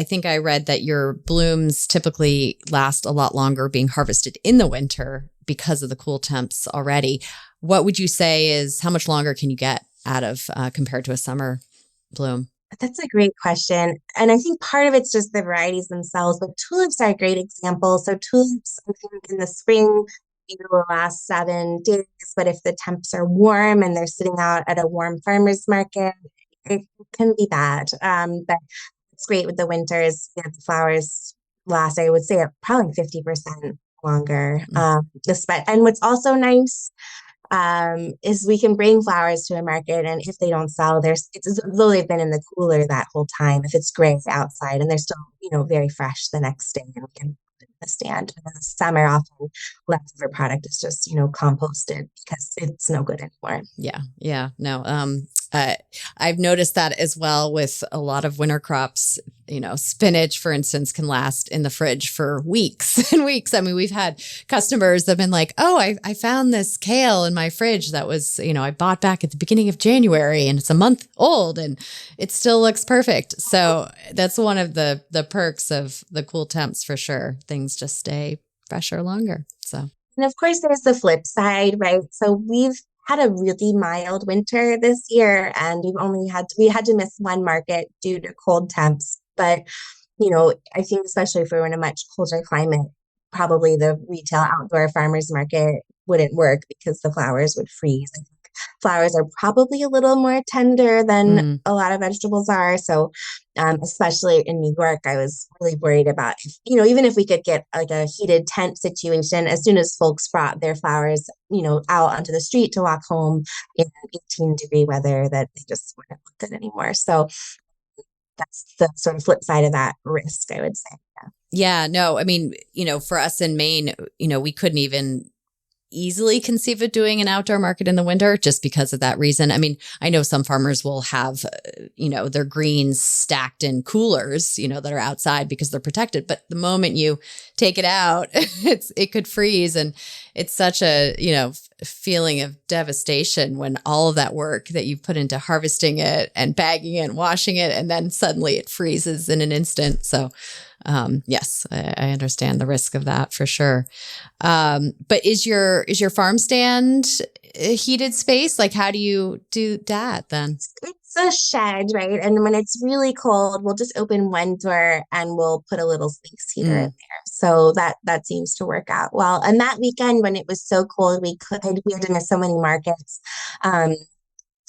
think I read that your blooms typically last a lot longer being harvested in the winter because of the cool temps already. What would you say is how much longer can you get out of compared to a summer bloom? That's a great question. And I think part of it's just the varieties themselves, but tulips are a great example. So tulips, I think in the spring, will last 7 days, but if the temps are warm and they're sitting out at a warm farmer's market, it can be bad. But it's great with the winters. The flowers last, I would say, probably 50% longer. And what's also nice is we can bring flowers to a market, and if they don't sell, though they've been in the cooler that whole time, if it's gray outside and they're still, very fresh the next day, and we can put it in the stand. And in the summer, often leftover product is just, composted because it's no good anymore. Yeah. No, I've noticed that as well with a lot of winter crops. Spinach, for instance, can last in the fridge for weeks and weeks. I mean, we've had customers that have been like, oh, I found this kale in my fridge that was, I bought back at the beginning of January and it's a month old and it still looks perfect. So that's one of the perks of the cool temps for sure. Things just stay fresher longer. So, and of course, there's the flip side, right? So we've had a really mild winter this year, and we had to miss one market due to cold temps. But, I think especially if we were in a much colder climate, probably the retail outdoor farmers market wouldn't work because the flowers would freeze. I think flowers are probably a little more tender than a lot of vegetables are. So, especially in New York, I was really worried about, even if we could get like a heated tent situation, as soon as folks brought their flowers, out onto the street to walk home in 18-degree weather, that they just wouldn't look good anymore. So that's the sort of flip side of that risk, I would say. Yeah, no, I mean, for us in Maine, we couldn't even easily conceive of doing an outdoor market in the winter just because of that reason. I mean, I know some farmers will have, their greens stacked in coolers, that are outside because they're protected. But the moment you take it out, it could freeze. And it's such a, feeling of devastation when all of that work that you've put into harvesting it and bagging it and washing it, and then suddenly it freezes in an instant. So yes, I understand the risk of that for sure. But is your farm stand a heated space? Like, how do you do that then? It's a shed, right? And when it's really cold, we'll just open one door and we'll put a little space heater in there. So that seems to work out well. And that weekend when it was so cold, we had to miss so many markets.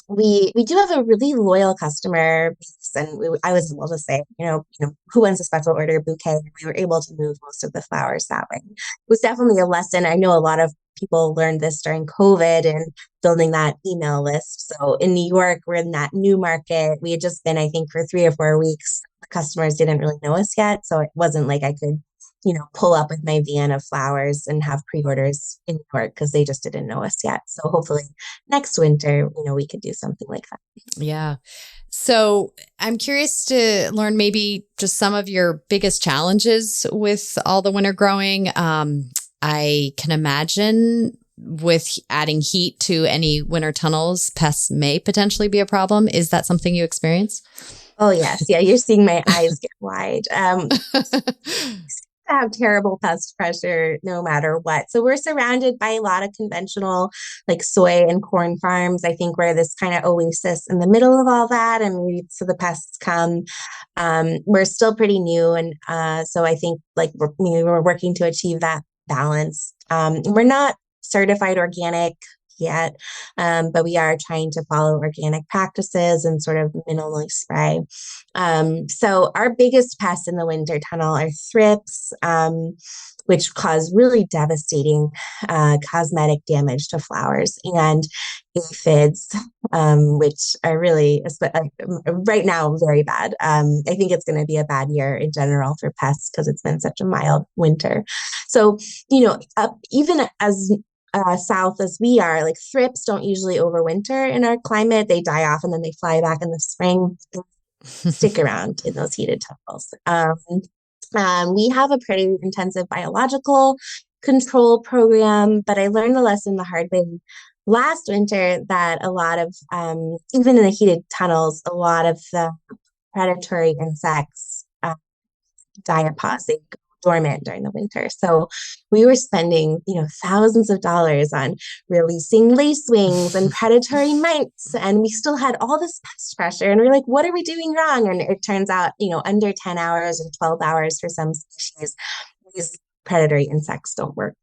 We do have a really loyal customer base, and I was able to say, who wants a special order bouquet? And we were able to move most of the flowers that way. It was definitely a lesson. I know a lot of people learned this during COVID and building that email list. So in New York, we're in that new market. We had just been, I think, for 3 or 4 weeks. The customers didn't really know us yet, so it wasn't like I could pull up with my van of flowers and have pre-orders in New York because they just didn't know us yet. So hopefully next winter, we could do something like that. Yeah. So I'm curious to learn maybe just some of your biggest challenges with all the winter growing. I can imagine with adding heat to any winter tunnels, pests may potentially be a problem. Is that something you experience? Oh, yes. Yeah, you're seeing my eyes get wide. Have terrible pest pressure no matter what. So we're surrounded by a lot of conventional like soy and corn farms. I think we're this kind of oasis in the middle of all that, and so the pests come. We're still pretty new, and so I think like we're working to achieve that balance. We're not certified organic yet, but we are trying to follow organic practices and sort of minimally spray. So our biggest pests in the winter tunnel are thrips, which cause really devastating cosmetic damage to flowers, and aphids, which are really, right now, very bad. I think it's going to be a bad year in general for pests because it's been such a mild winter. So, even as south as we are, like thrips don't usually overwinter in our climate. They die off and then they fly back in the spring. Stick around in those heated tunnels. We have a pretty intensive biological control program, but I learned the lesson the hard way last winter that a lot of, even in the heated tunnels, a lot of the predatory insects, diapause, they go dormant during the winter. So we were spending, thousands of dollars on releasing lacewings and predatory mites, and we still had all this pest pressure. And we're like, what are we doing wrong? And it turns out, under 10 hours and 12 hours for some species, these predatory insects don't work.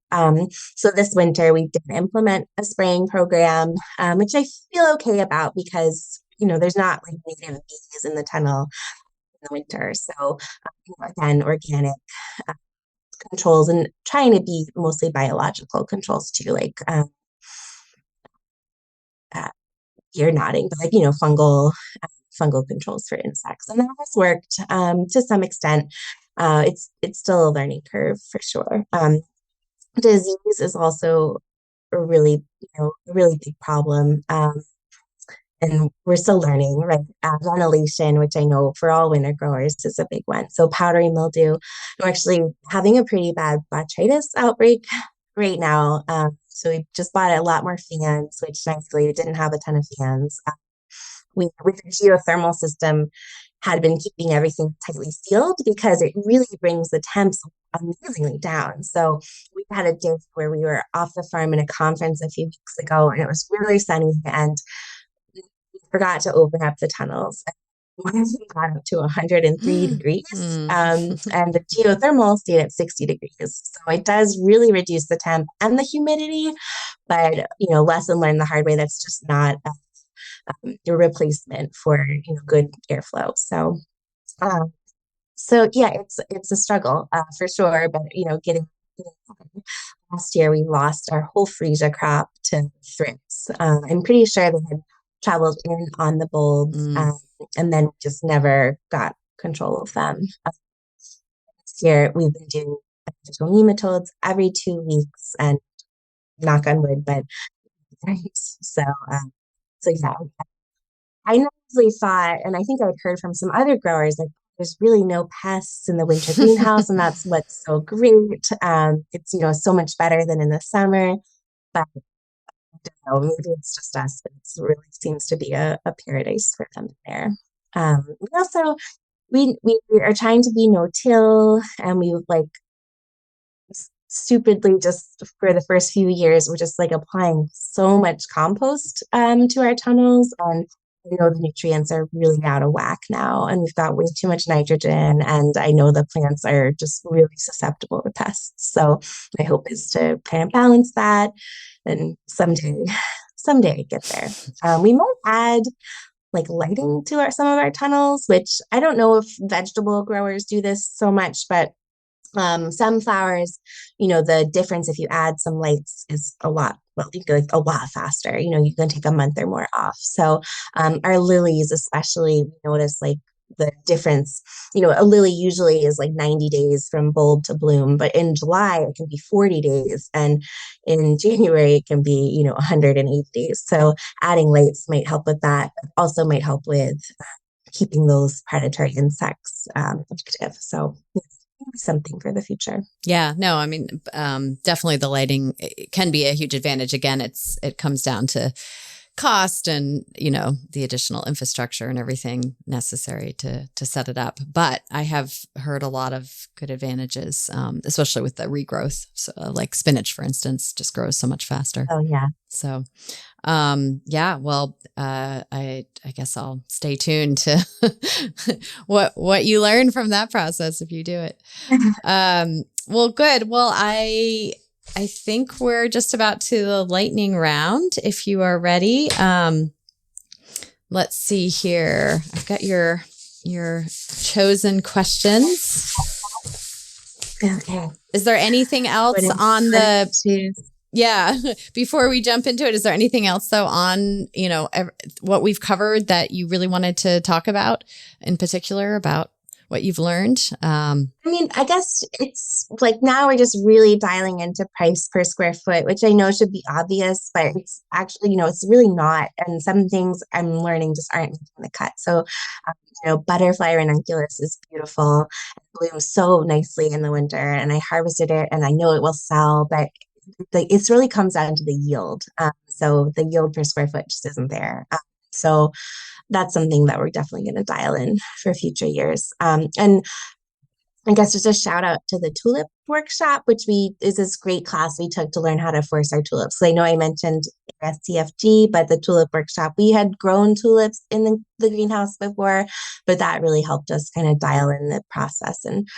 So this winter we did implement a spraying program, which I feel okay about because, there's not like native bees in the tunnel in the winter. So again, organic controls and trying to be mostly biological controls too, like you're nodding, but like, fungal controls for insects. And that has worked to some extent. It's still a learning curve for sure. Disease is also a really big problem. And we're still learning, right? Ventilation, which I know for all winter growers is a big one. So powdery mildew. We're actually having a pretty bad botrytis outbreak right now. So we just bought a lot more fans, which thankfully we didn't have a ton of fans. We, with the geothermal system, had been keeping everything tightly sealed because it really brings the temps amazingly down. So we had a day where we were off the farm in a conference a few weeks ago, and it was really sunny, and forgot to open up the tunnels. We got up to 103 degrees, and the geothermal stayed at 60 degrees. So it does really reduce the temp and the humidity, but lesson learned the hard way. That's just not a replacement for good airflow. So, yeah, it's a struggle for sure. But getting last year we lost our whole freesia crop to thrips. I'm pretty sure they had traveled in on the bulbs, and then just never got control of them. This year, we've been doing beneficial nematodes every 2 weeks, and knock on wood, but so yeah, I normally thought, and I think I'd heard from some other growers, like there's really no pests in the winter greenhouse, and that's what's so great. It's so much better than in the summer, but maybe it's just us, but it really seems to be a paradise for them there. We are trying to be no-till, and we stupidly just for the first few years, we're just applying so much compost to our tunnels, and the nutrients are really out of whack now, and we've got way too much nitrogen, and I know the plants are just really susceptible to pests. So my hope is to kind of balance that, and someday get there. We might add lighting to some of our tunnels, which I don't know if vegetable growers do this so much, but some flowers, the difference if you add some lights is a lot faster. You can take a month or more off. So our lilies, especially, we notice the difference. A lily usually is 90 days from bulb to bloom, but in July it can be 40 days, and in January it can be 180 days. So adding lights might help with that, but also might help with keeping those predatory insects active. So something for the future. Yeah, no, I mean, definitely the lighting can be a huge advantage. Again, it comes down to cost and, the additional infrastructure and everything necessary to set it up. But I have heard a lot of good advantages, especially with the regrowth. So, like spinach, for instance, just grows so much faster. Oh, yeah. So, yeah, well, I guess I'll stay tuned to what you learn from that process if you do it. Well, good. Well, I think we're just about to the lightning round. If you are ready, let's see here. I've got your chosen questions. Okay. Is there anything else on the? Yeah. Before we jump into it, is there anything else though on, what we've covered that you really wanted to talk about in particular about what you've learned? I mean, I guess it's like now we're just really dialing into price per square foot, which I know should be obvious, but it's actually, it's really not. And some things I'm learning just aren't making the cut. So, butterfly ranunculus is beautiful. It blooms so nicely in the winter, and I harvested it and I know it will sell, but it really comes down to the yield. So the yield per square foot just isn't there. So that's something that we're definitely going to dial in for future years. And I guess just a shout out to the tulip workshop, which is this great class we took to learn how to force our tulips. So I know I mentioned SCFG, but the tulip workshop, we had grown tulips in the greenhouse before, but that really helped us kind of dial in the process and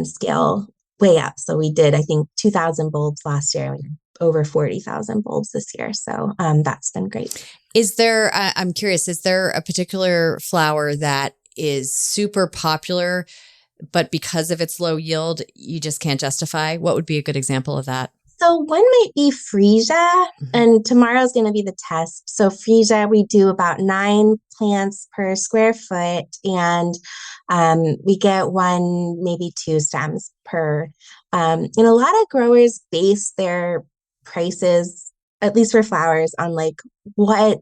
scale way up. So we did, I think, 2,000 bulbs last year. We had over 40,000 bulbs this year. So that's been great. I'm curious, is there a particular flower that is super popular, but because of its low yield, you just can't justify? What would be a good example of that? So one might be freesia, and tomorrow's going to be the test. So freesia, we do about 9 plants per square foot, and we get 1, maybe 2 stems per. And a lot of growers base their prices, at least for flowers, on like what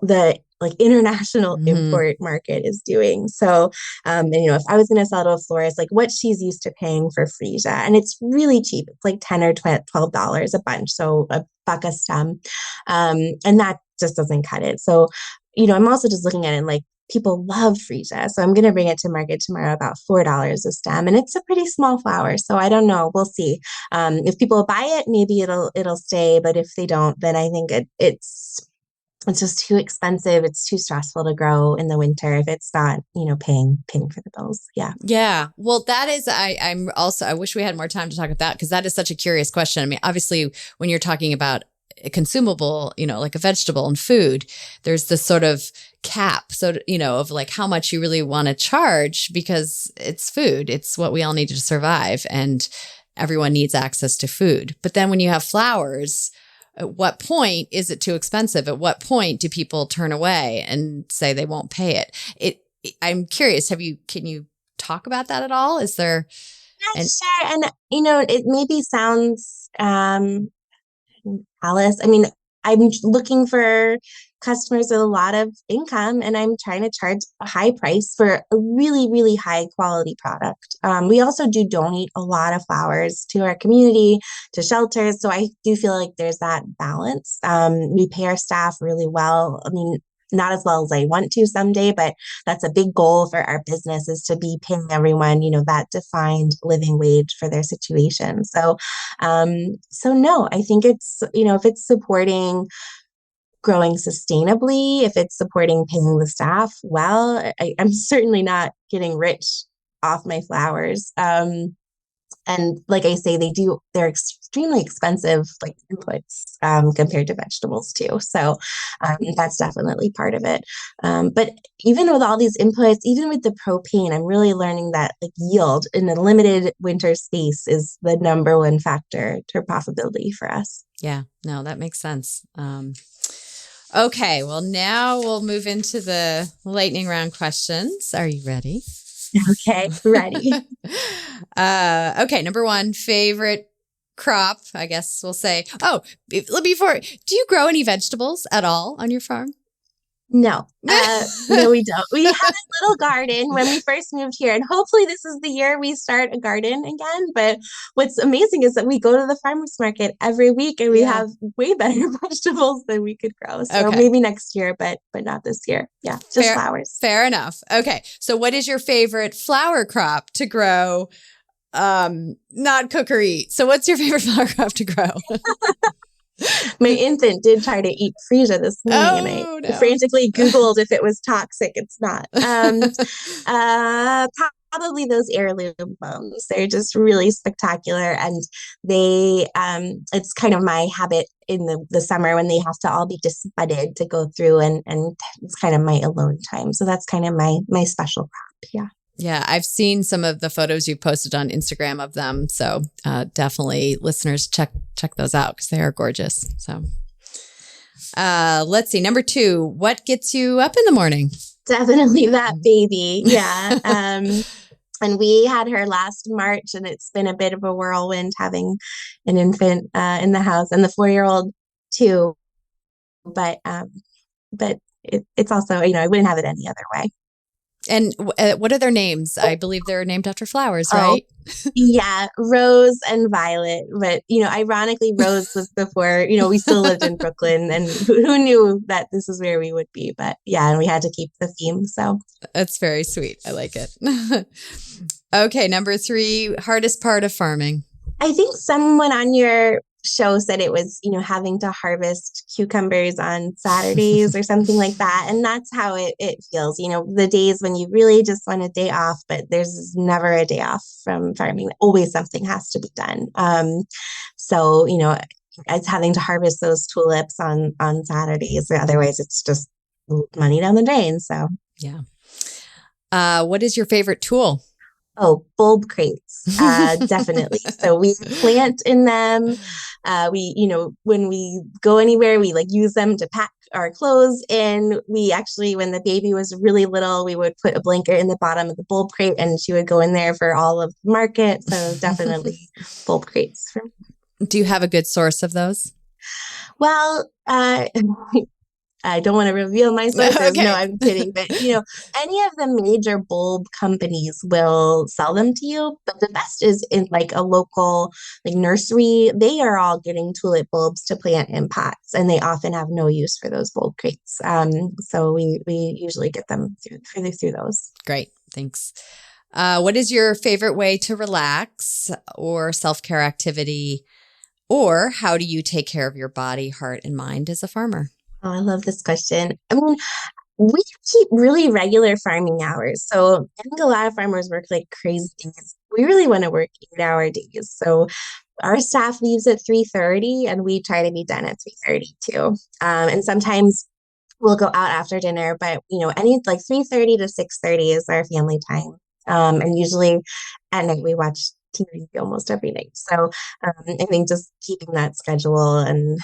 the international import market is doing. So, if I was going to sell to a florist, like what she's used to paying for freesia, and it's really cheap. It's like $10 or $12 a bunch. So $1 a stem. And that just doesn't cut it. So, I'm also just looking at it like people love freesia. So I'm going to bring it to market tomorrow about $4 a stem, and it's a pretty small flower. So I don't know. We'll see. If people buy it, maybe it'll stay. But if they don't, then I think it's just too expensive. It's too stressful to grow in the winter if it's not, paying for the bills. Yeah. Yeah. Well, that is, I wish we had more time to talk about that, because that is such a curious question. I mean, obviously when you're talking about a consumable, like a vegetable and food, there's this sort of cap, of like how much you really want to charge, because it's food. It's what we all need to survive, and everyone needs access to food. But then when you have flowers, at what point is it too expensive? At what point do people turn away and say they won't pay it? I'm curious. Can you talk about that at all? Is there? Sure. And, it maybe sounds, callous. I mean, I'm looking for customers with a lot of income, and I'm trying to charge a high price for a really, really high quality product. We also do donate a lot of flowers to our community, to shelters. So I do feel like there's that balance. We pay our staff really well. I mean, not as well as I want to someday, but that's a big goal for our business, is to be paying everyone, that defined living wage for their situation. So, no, I think it's, if it's supporting growing sustainably, if it's supporting paying the staff well, I'm certainly not getting rich off my flowers. And like I say, they're extremely expensive, like inputs, compared to vegetables too. So that's definitely part of it. But even with all these inputs, even with the propane, I'm really learning that like yield in a limited winter space is the number one factor to profitability for us. Yeah, no, that makes sense. Okay, well, now we'll move into the lightning round questions. Are you ready? Okay, ready. Okay, number 1, favorite crop, I guess we'll say. Oh, before, do you grow any vegetables at all on your farm? No, no, we don't. We have a little garden when we first moved here, and hopefully this is the year we start a garden again. But what's amazing is that we go to the farmers market every week, and we have way better vegetables than we could grow. So maybe next year, but not this year. Yeah, just flowers. Fair enough. Okay, so what is your favorite flower crop to grow? Not cook or eat. So what's your favorite flower crop to grow? My infant did try to eat freesia this morning, and I frantically Googled if it was toxic. It's not. Probably those heirloom bones. They're just really spectacular, and it's kind of my habit in the summer when they have to all be disbudded to go through, and it's kind of my alone time. So that's kind of my special crop. Yeah. Yeah, I've seen some of the photos you posted on Instagram of them. So definitely listeners, check those out, because they are gorgeous. So let's see. Number 2, what gets you up in the morning? Definitely that baby. Yeah. And we had her last March, and it's been a bit of a whirlwind having an infant in the house, and the 4-year-old too. But it's also, I wouldn't have it any other way. And what are their names? I believe they're named after flowers, Oh, right? yeah, Rose and Violet. But, ironically, Rose was before, we still lived in Brooklyn, and who knew that this is where we would be. But yeah, and we had to keep the theme. So That's very sweet. I like it. Okay, number 3, hardest part of farming. I think someone on your show said it was, having to harvest cucumbers on Saturdays or something like that. And that's how it feels, the days when you really just want a day off, but there's never a day off from farming. Always something has to be done. So, it's having to harvest those tulips on Saturdays. Otherwise, it's just money down the drain. So, yeah. What is your favorite tool? Oh, bulb crates, definitely. So we plant in them. When we go anywhere, we use them to pack our clothes in. We actually, when the baby was really little, we would put a blanket in the bottom of the bulb crate, and she would go in there for all of the market. So definitely bulb crates. Do you have a good source of those? Well, I don't want to reveal my sources. Okay. No, I'm kidding. But, any of the major bulb companies will sell them to you. But the best is in a local nursery. They are all getting tulip bulbs to plant in pots, and they often have no use for those bulb crates. So we usually get them through those. Great. Thanks. What is your favorite way to relax or self-care activity? Or how do you take care of your body, heart, and mind as a farmer? Oh, I love this question. I mean, we keep really regular farming hours. So I think a lot of farmers work like crazy days. We really want to work 8-hour days. So our staff leaves at 3:30, and we try to be done at 3:30 too. And sometimes we'll go out after dinner, but any 3:30 to 6:30 is our family time. And usually at night we watch TV almost every night. So I think just keeping that schedule and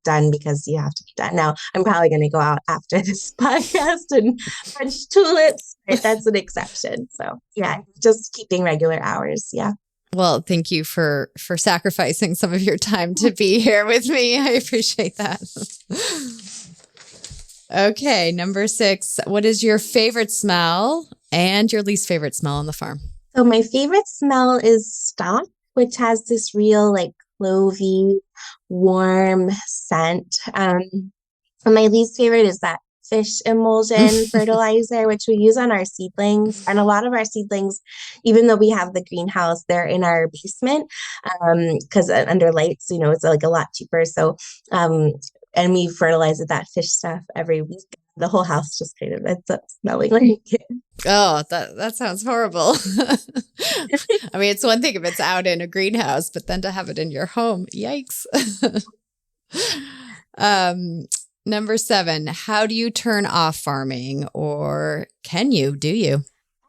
done because you have to be done. Now, I'm probably going to go out after this podcast and punch tulips, but that's an exception. So yeah, just keeping regular hours. Yeah. Well, thank you for sacrificing some of your time to be here with me. I appreciate that. Okay, number 6. What is your favorite smell and your least favorite smell on the farm? So my favorite smell is stock, which has this real clovey, warm scent. And my least favorite is that fish emulsion fertilizer, which we use on our seedlings. And a lot of our seedlings, even though we have the greenhouse, they're in our basement because under lights, it's a lot cheaper. So, and we fertilize with that fish stuff every week. The whole house just kind of ends up smelling like it. Oh, that sounds horrible. I mean, it's one thing if it's out in a greenhouse, but then to have it in your home, yikes. Number 7, how do you turn off farming, or do you?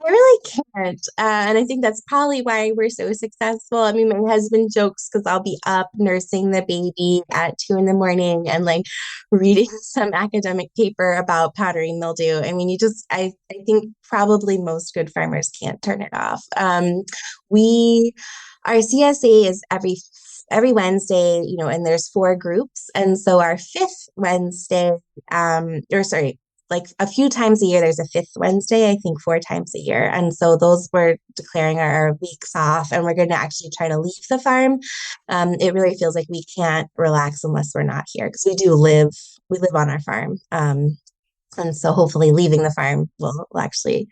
I really can't. And I think that's probably why we're so successful. I mean, my husband jokes because I'll be up nursing the baby at 2 a.m. and reading some academic paper about powdery mildew. I mean, I think probably most good farmers can't turn it off. Our CSA is every Wednesday, and there's 4 groups. And so our 5th Wednesday, a few times a year, there's a 5th Wednesday, I think 4 times a year. And so those we're declaring our weeks off, and we're going to actually try to leave the farm. It really feels like we can't relax unless we're not here because we live on our farm. And so hopefully leaving the farm will actually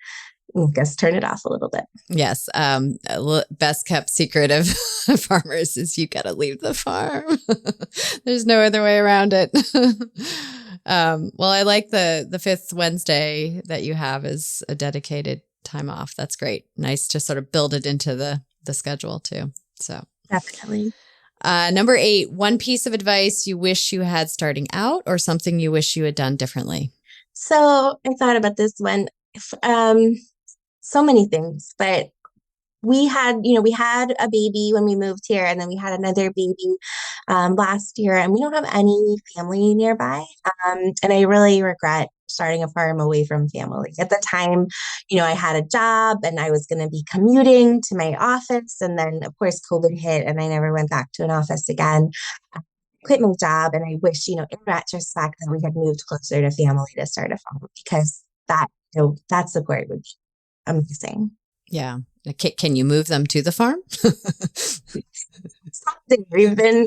make us turn it off a little bit. Yes. Best kept secret of farmers is you got to leave the farm. There's no other way around it. Well, I like the 5th Wednesday that you have as a dedicated time off. That's great. Nice to sort of build it into the schedule too. So definitely. Number 8, one piece of advice you wish you had starting out or something you wish you had done differently. So I thought about this one. So many things, but we had a baby when we moved here, and then we had another baby last year, and we don't have any family nearby. And I really regret starting a farm away from family. At the time, I had a job and I was going to be commuting to my office. And then, of course, COVID hit and I never went back to an office again. I quit my job, and I wish, in retrospect, that we had moved closer to family to start a farm, because that support would be amazing. Yeah. Can you move them to the farm? We've been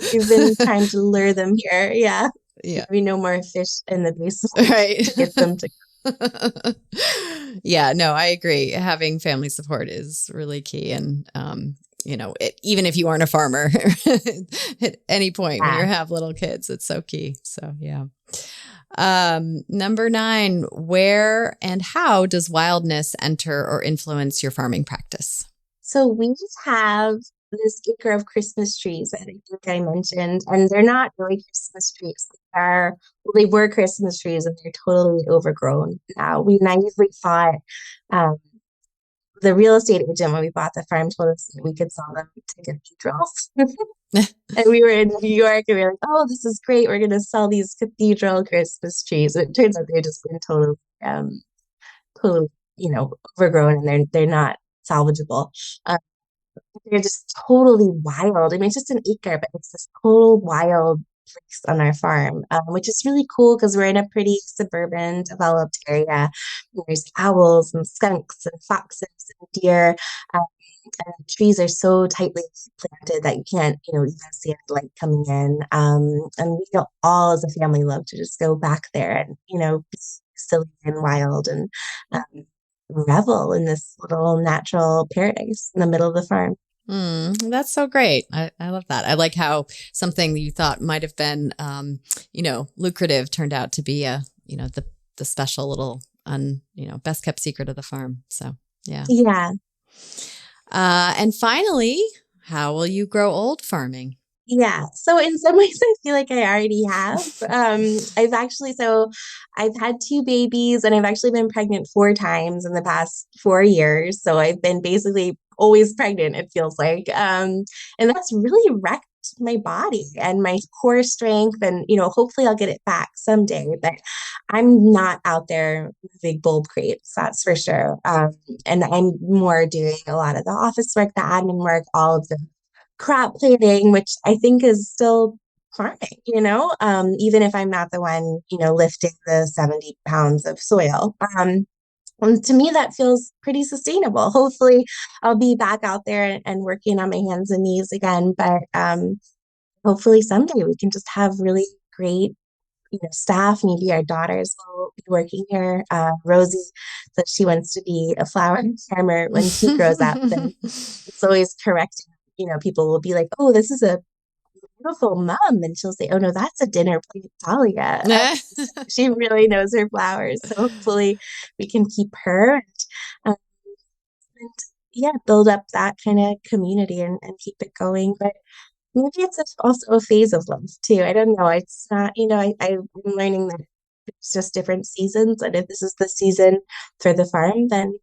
trying to lure them here. Yeah. Yeah. We know more fish in the basement, right, to get them to. Yeah, no, I agree. Having family support is really key. And, even if you aren't a farmer at any point when you have little kids, it's so key. So, yeah. Number 9, where and how does wildness enter or influence your farming practice? So we have this acre of Christmas trees that I think I mentioned, and they're not really Christmas trees. They were Christmas trees, and they're totally overgrown now. We naively thought, the real estate agent, when we bought the farm, told us that we could sell them to cathedrals. And we were in New York, and we were like, oh, this is great. We're going to sell these cathedral Christmas trees. And it turns out they've just been totally, overgrown, and they're not salvageable. They're just totally wild. I mean, it's just an acre, but it's this total wild place on our farm, which is really cool because we're in a pretty suburban, developed area. There's owls and skunks and foxes and deer. And the trees are so tightly planted that you can't, even see any light coming in. And we all as a family love to just go back there and, be silly and wild and revel in this little natural paradise in the middle of the farm. That's so great. I love that. I like how something that you thought might have been, lucrative turned out to be the special little, best kept secret of the farm. So, yeah. Yeah. And finally, how will you grow old farming? Yeah. So in some ways, I feel like I already have. I've had 2 babies, and I've actually been pregnant 4 times in the past 4 years. So I've been basically always pregnant, it feels like. And that's really wrecked my body and my core strength. And, hopefully I'll get it back someday, but I'm not out there moving bulb crates, that's for sure. And I'm more doing a lot of the office work, the admin work, all of the crop planting, which I think is still farming, even if I'm not the one, lifting the 70 pounds of soil. And to me, that feels pretty sustainable. Hopefully I'll be back out there and working on my hands and knees again. But hopefully someday we can just have really great, staff. Maybe our daughters will be working here. Rosie says she wants to be a flower farmer when she grows up. And it's always correcting. People will be like, oh, this is a beautiful mom. And she'll say, oh, no, that's a dinner plate Dahlia. She really knows her flowers. So hopefully we can keep her and build up that kind of community and keep it going. But maybe it's also a phase of life too. I don't know. It's not, I'm learning that it's just different seasons. And if this is the season for the farm, then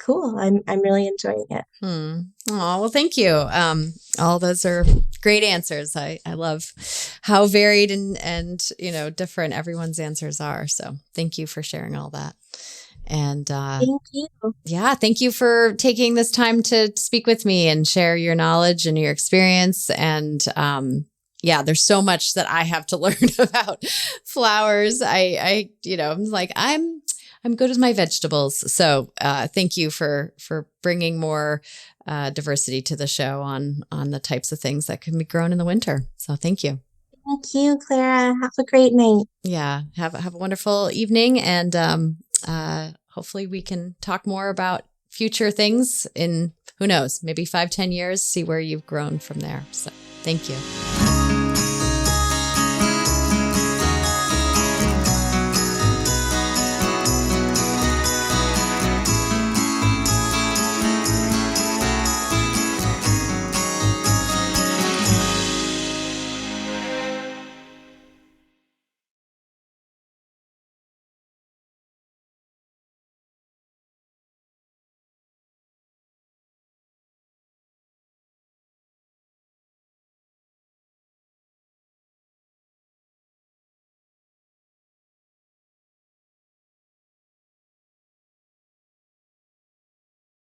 cool. I'm really enjoying it. Oh, well, thank you. All those are great answers. I love how varied and different everyone's answers are. So thank you for sharing all that. And thank you. Yeah, thank you for taking this time to speak with me and share your knowledge and your experience. And there's so much that I have to learn about flowers. I'm like, I'm good with my vegetables. So thank you for bringing more diversity to the show on the types of things that can be grown in the winter. So thank you. Thank you, Clara. Have a great night. Yeah, have a wonderful evening, and hopefully we can talk more about future things in, who knows, maybe 5-10 years, see where you've grown from there. So thank you.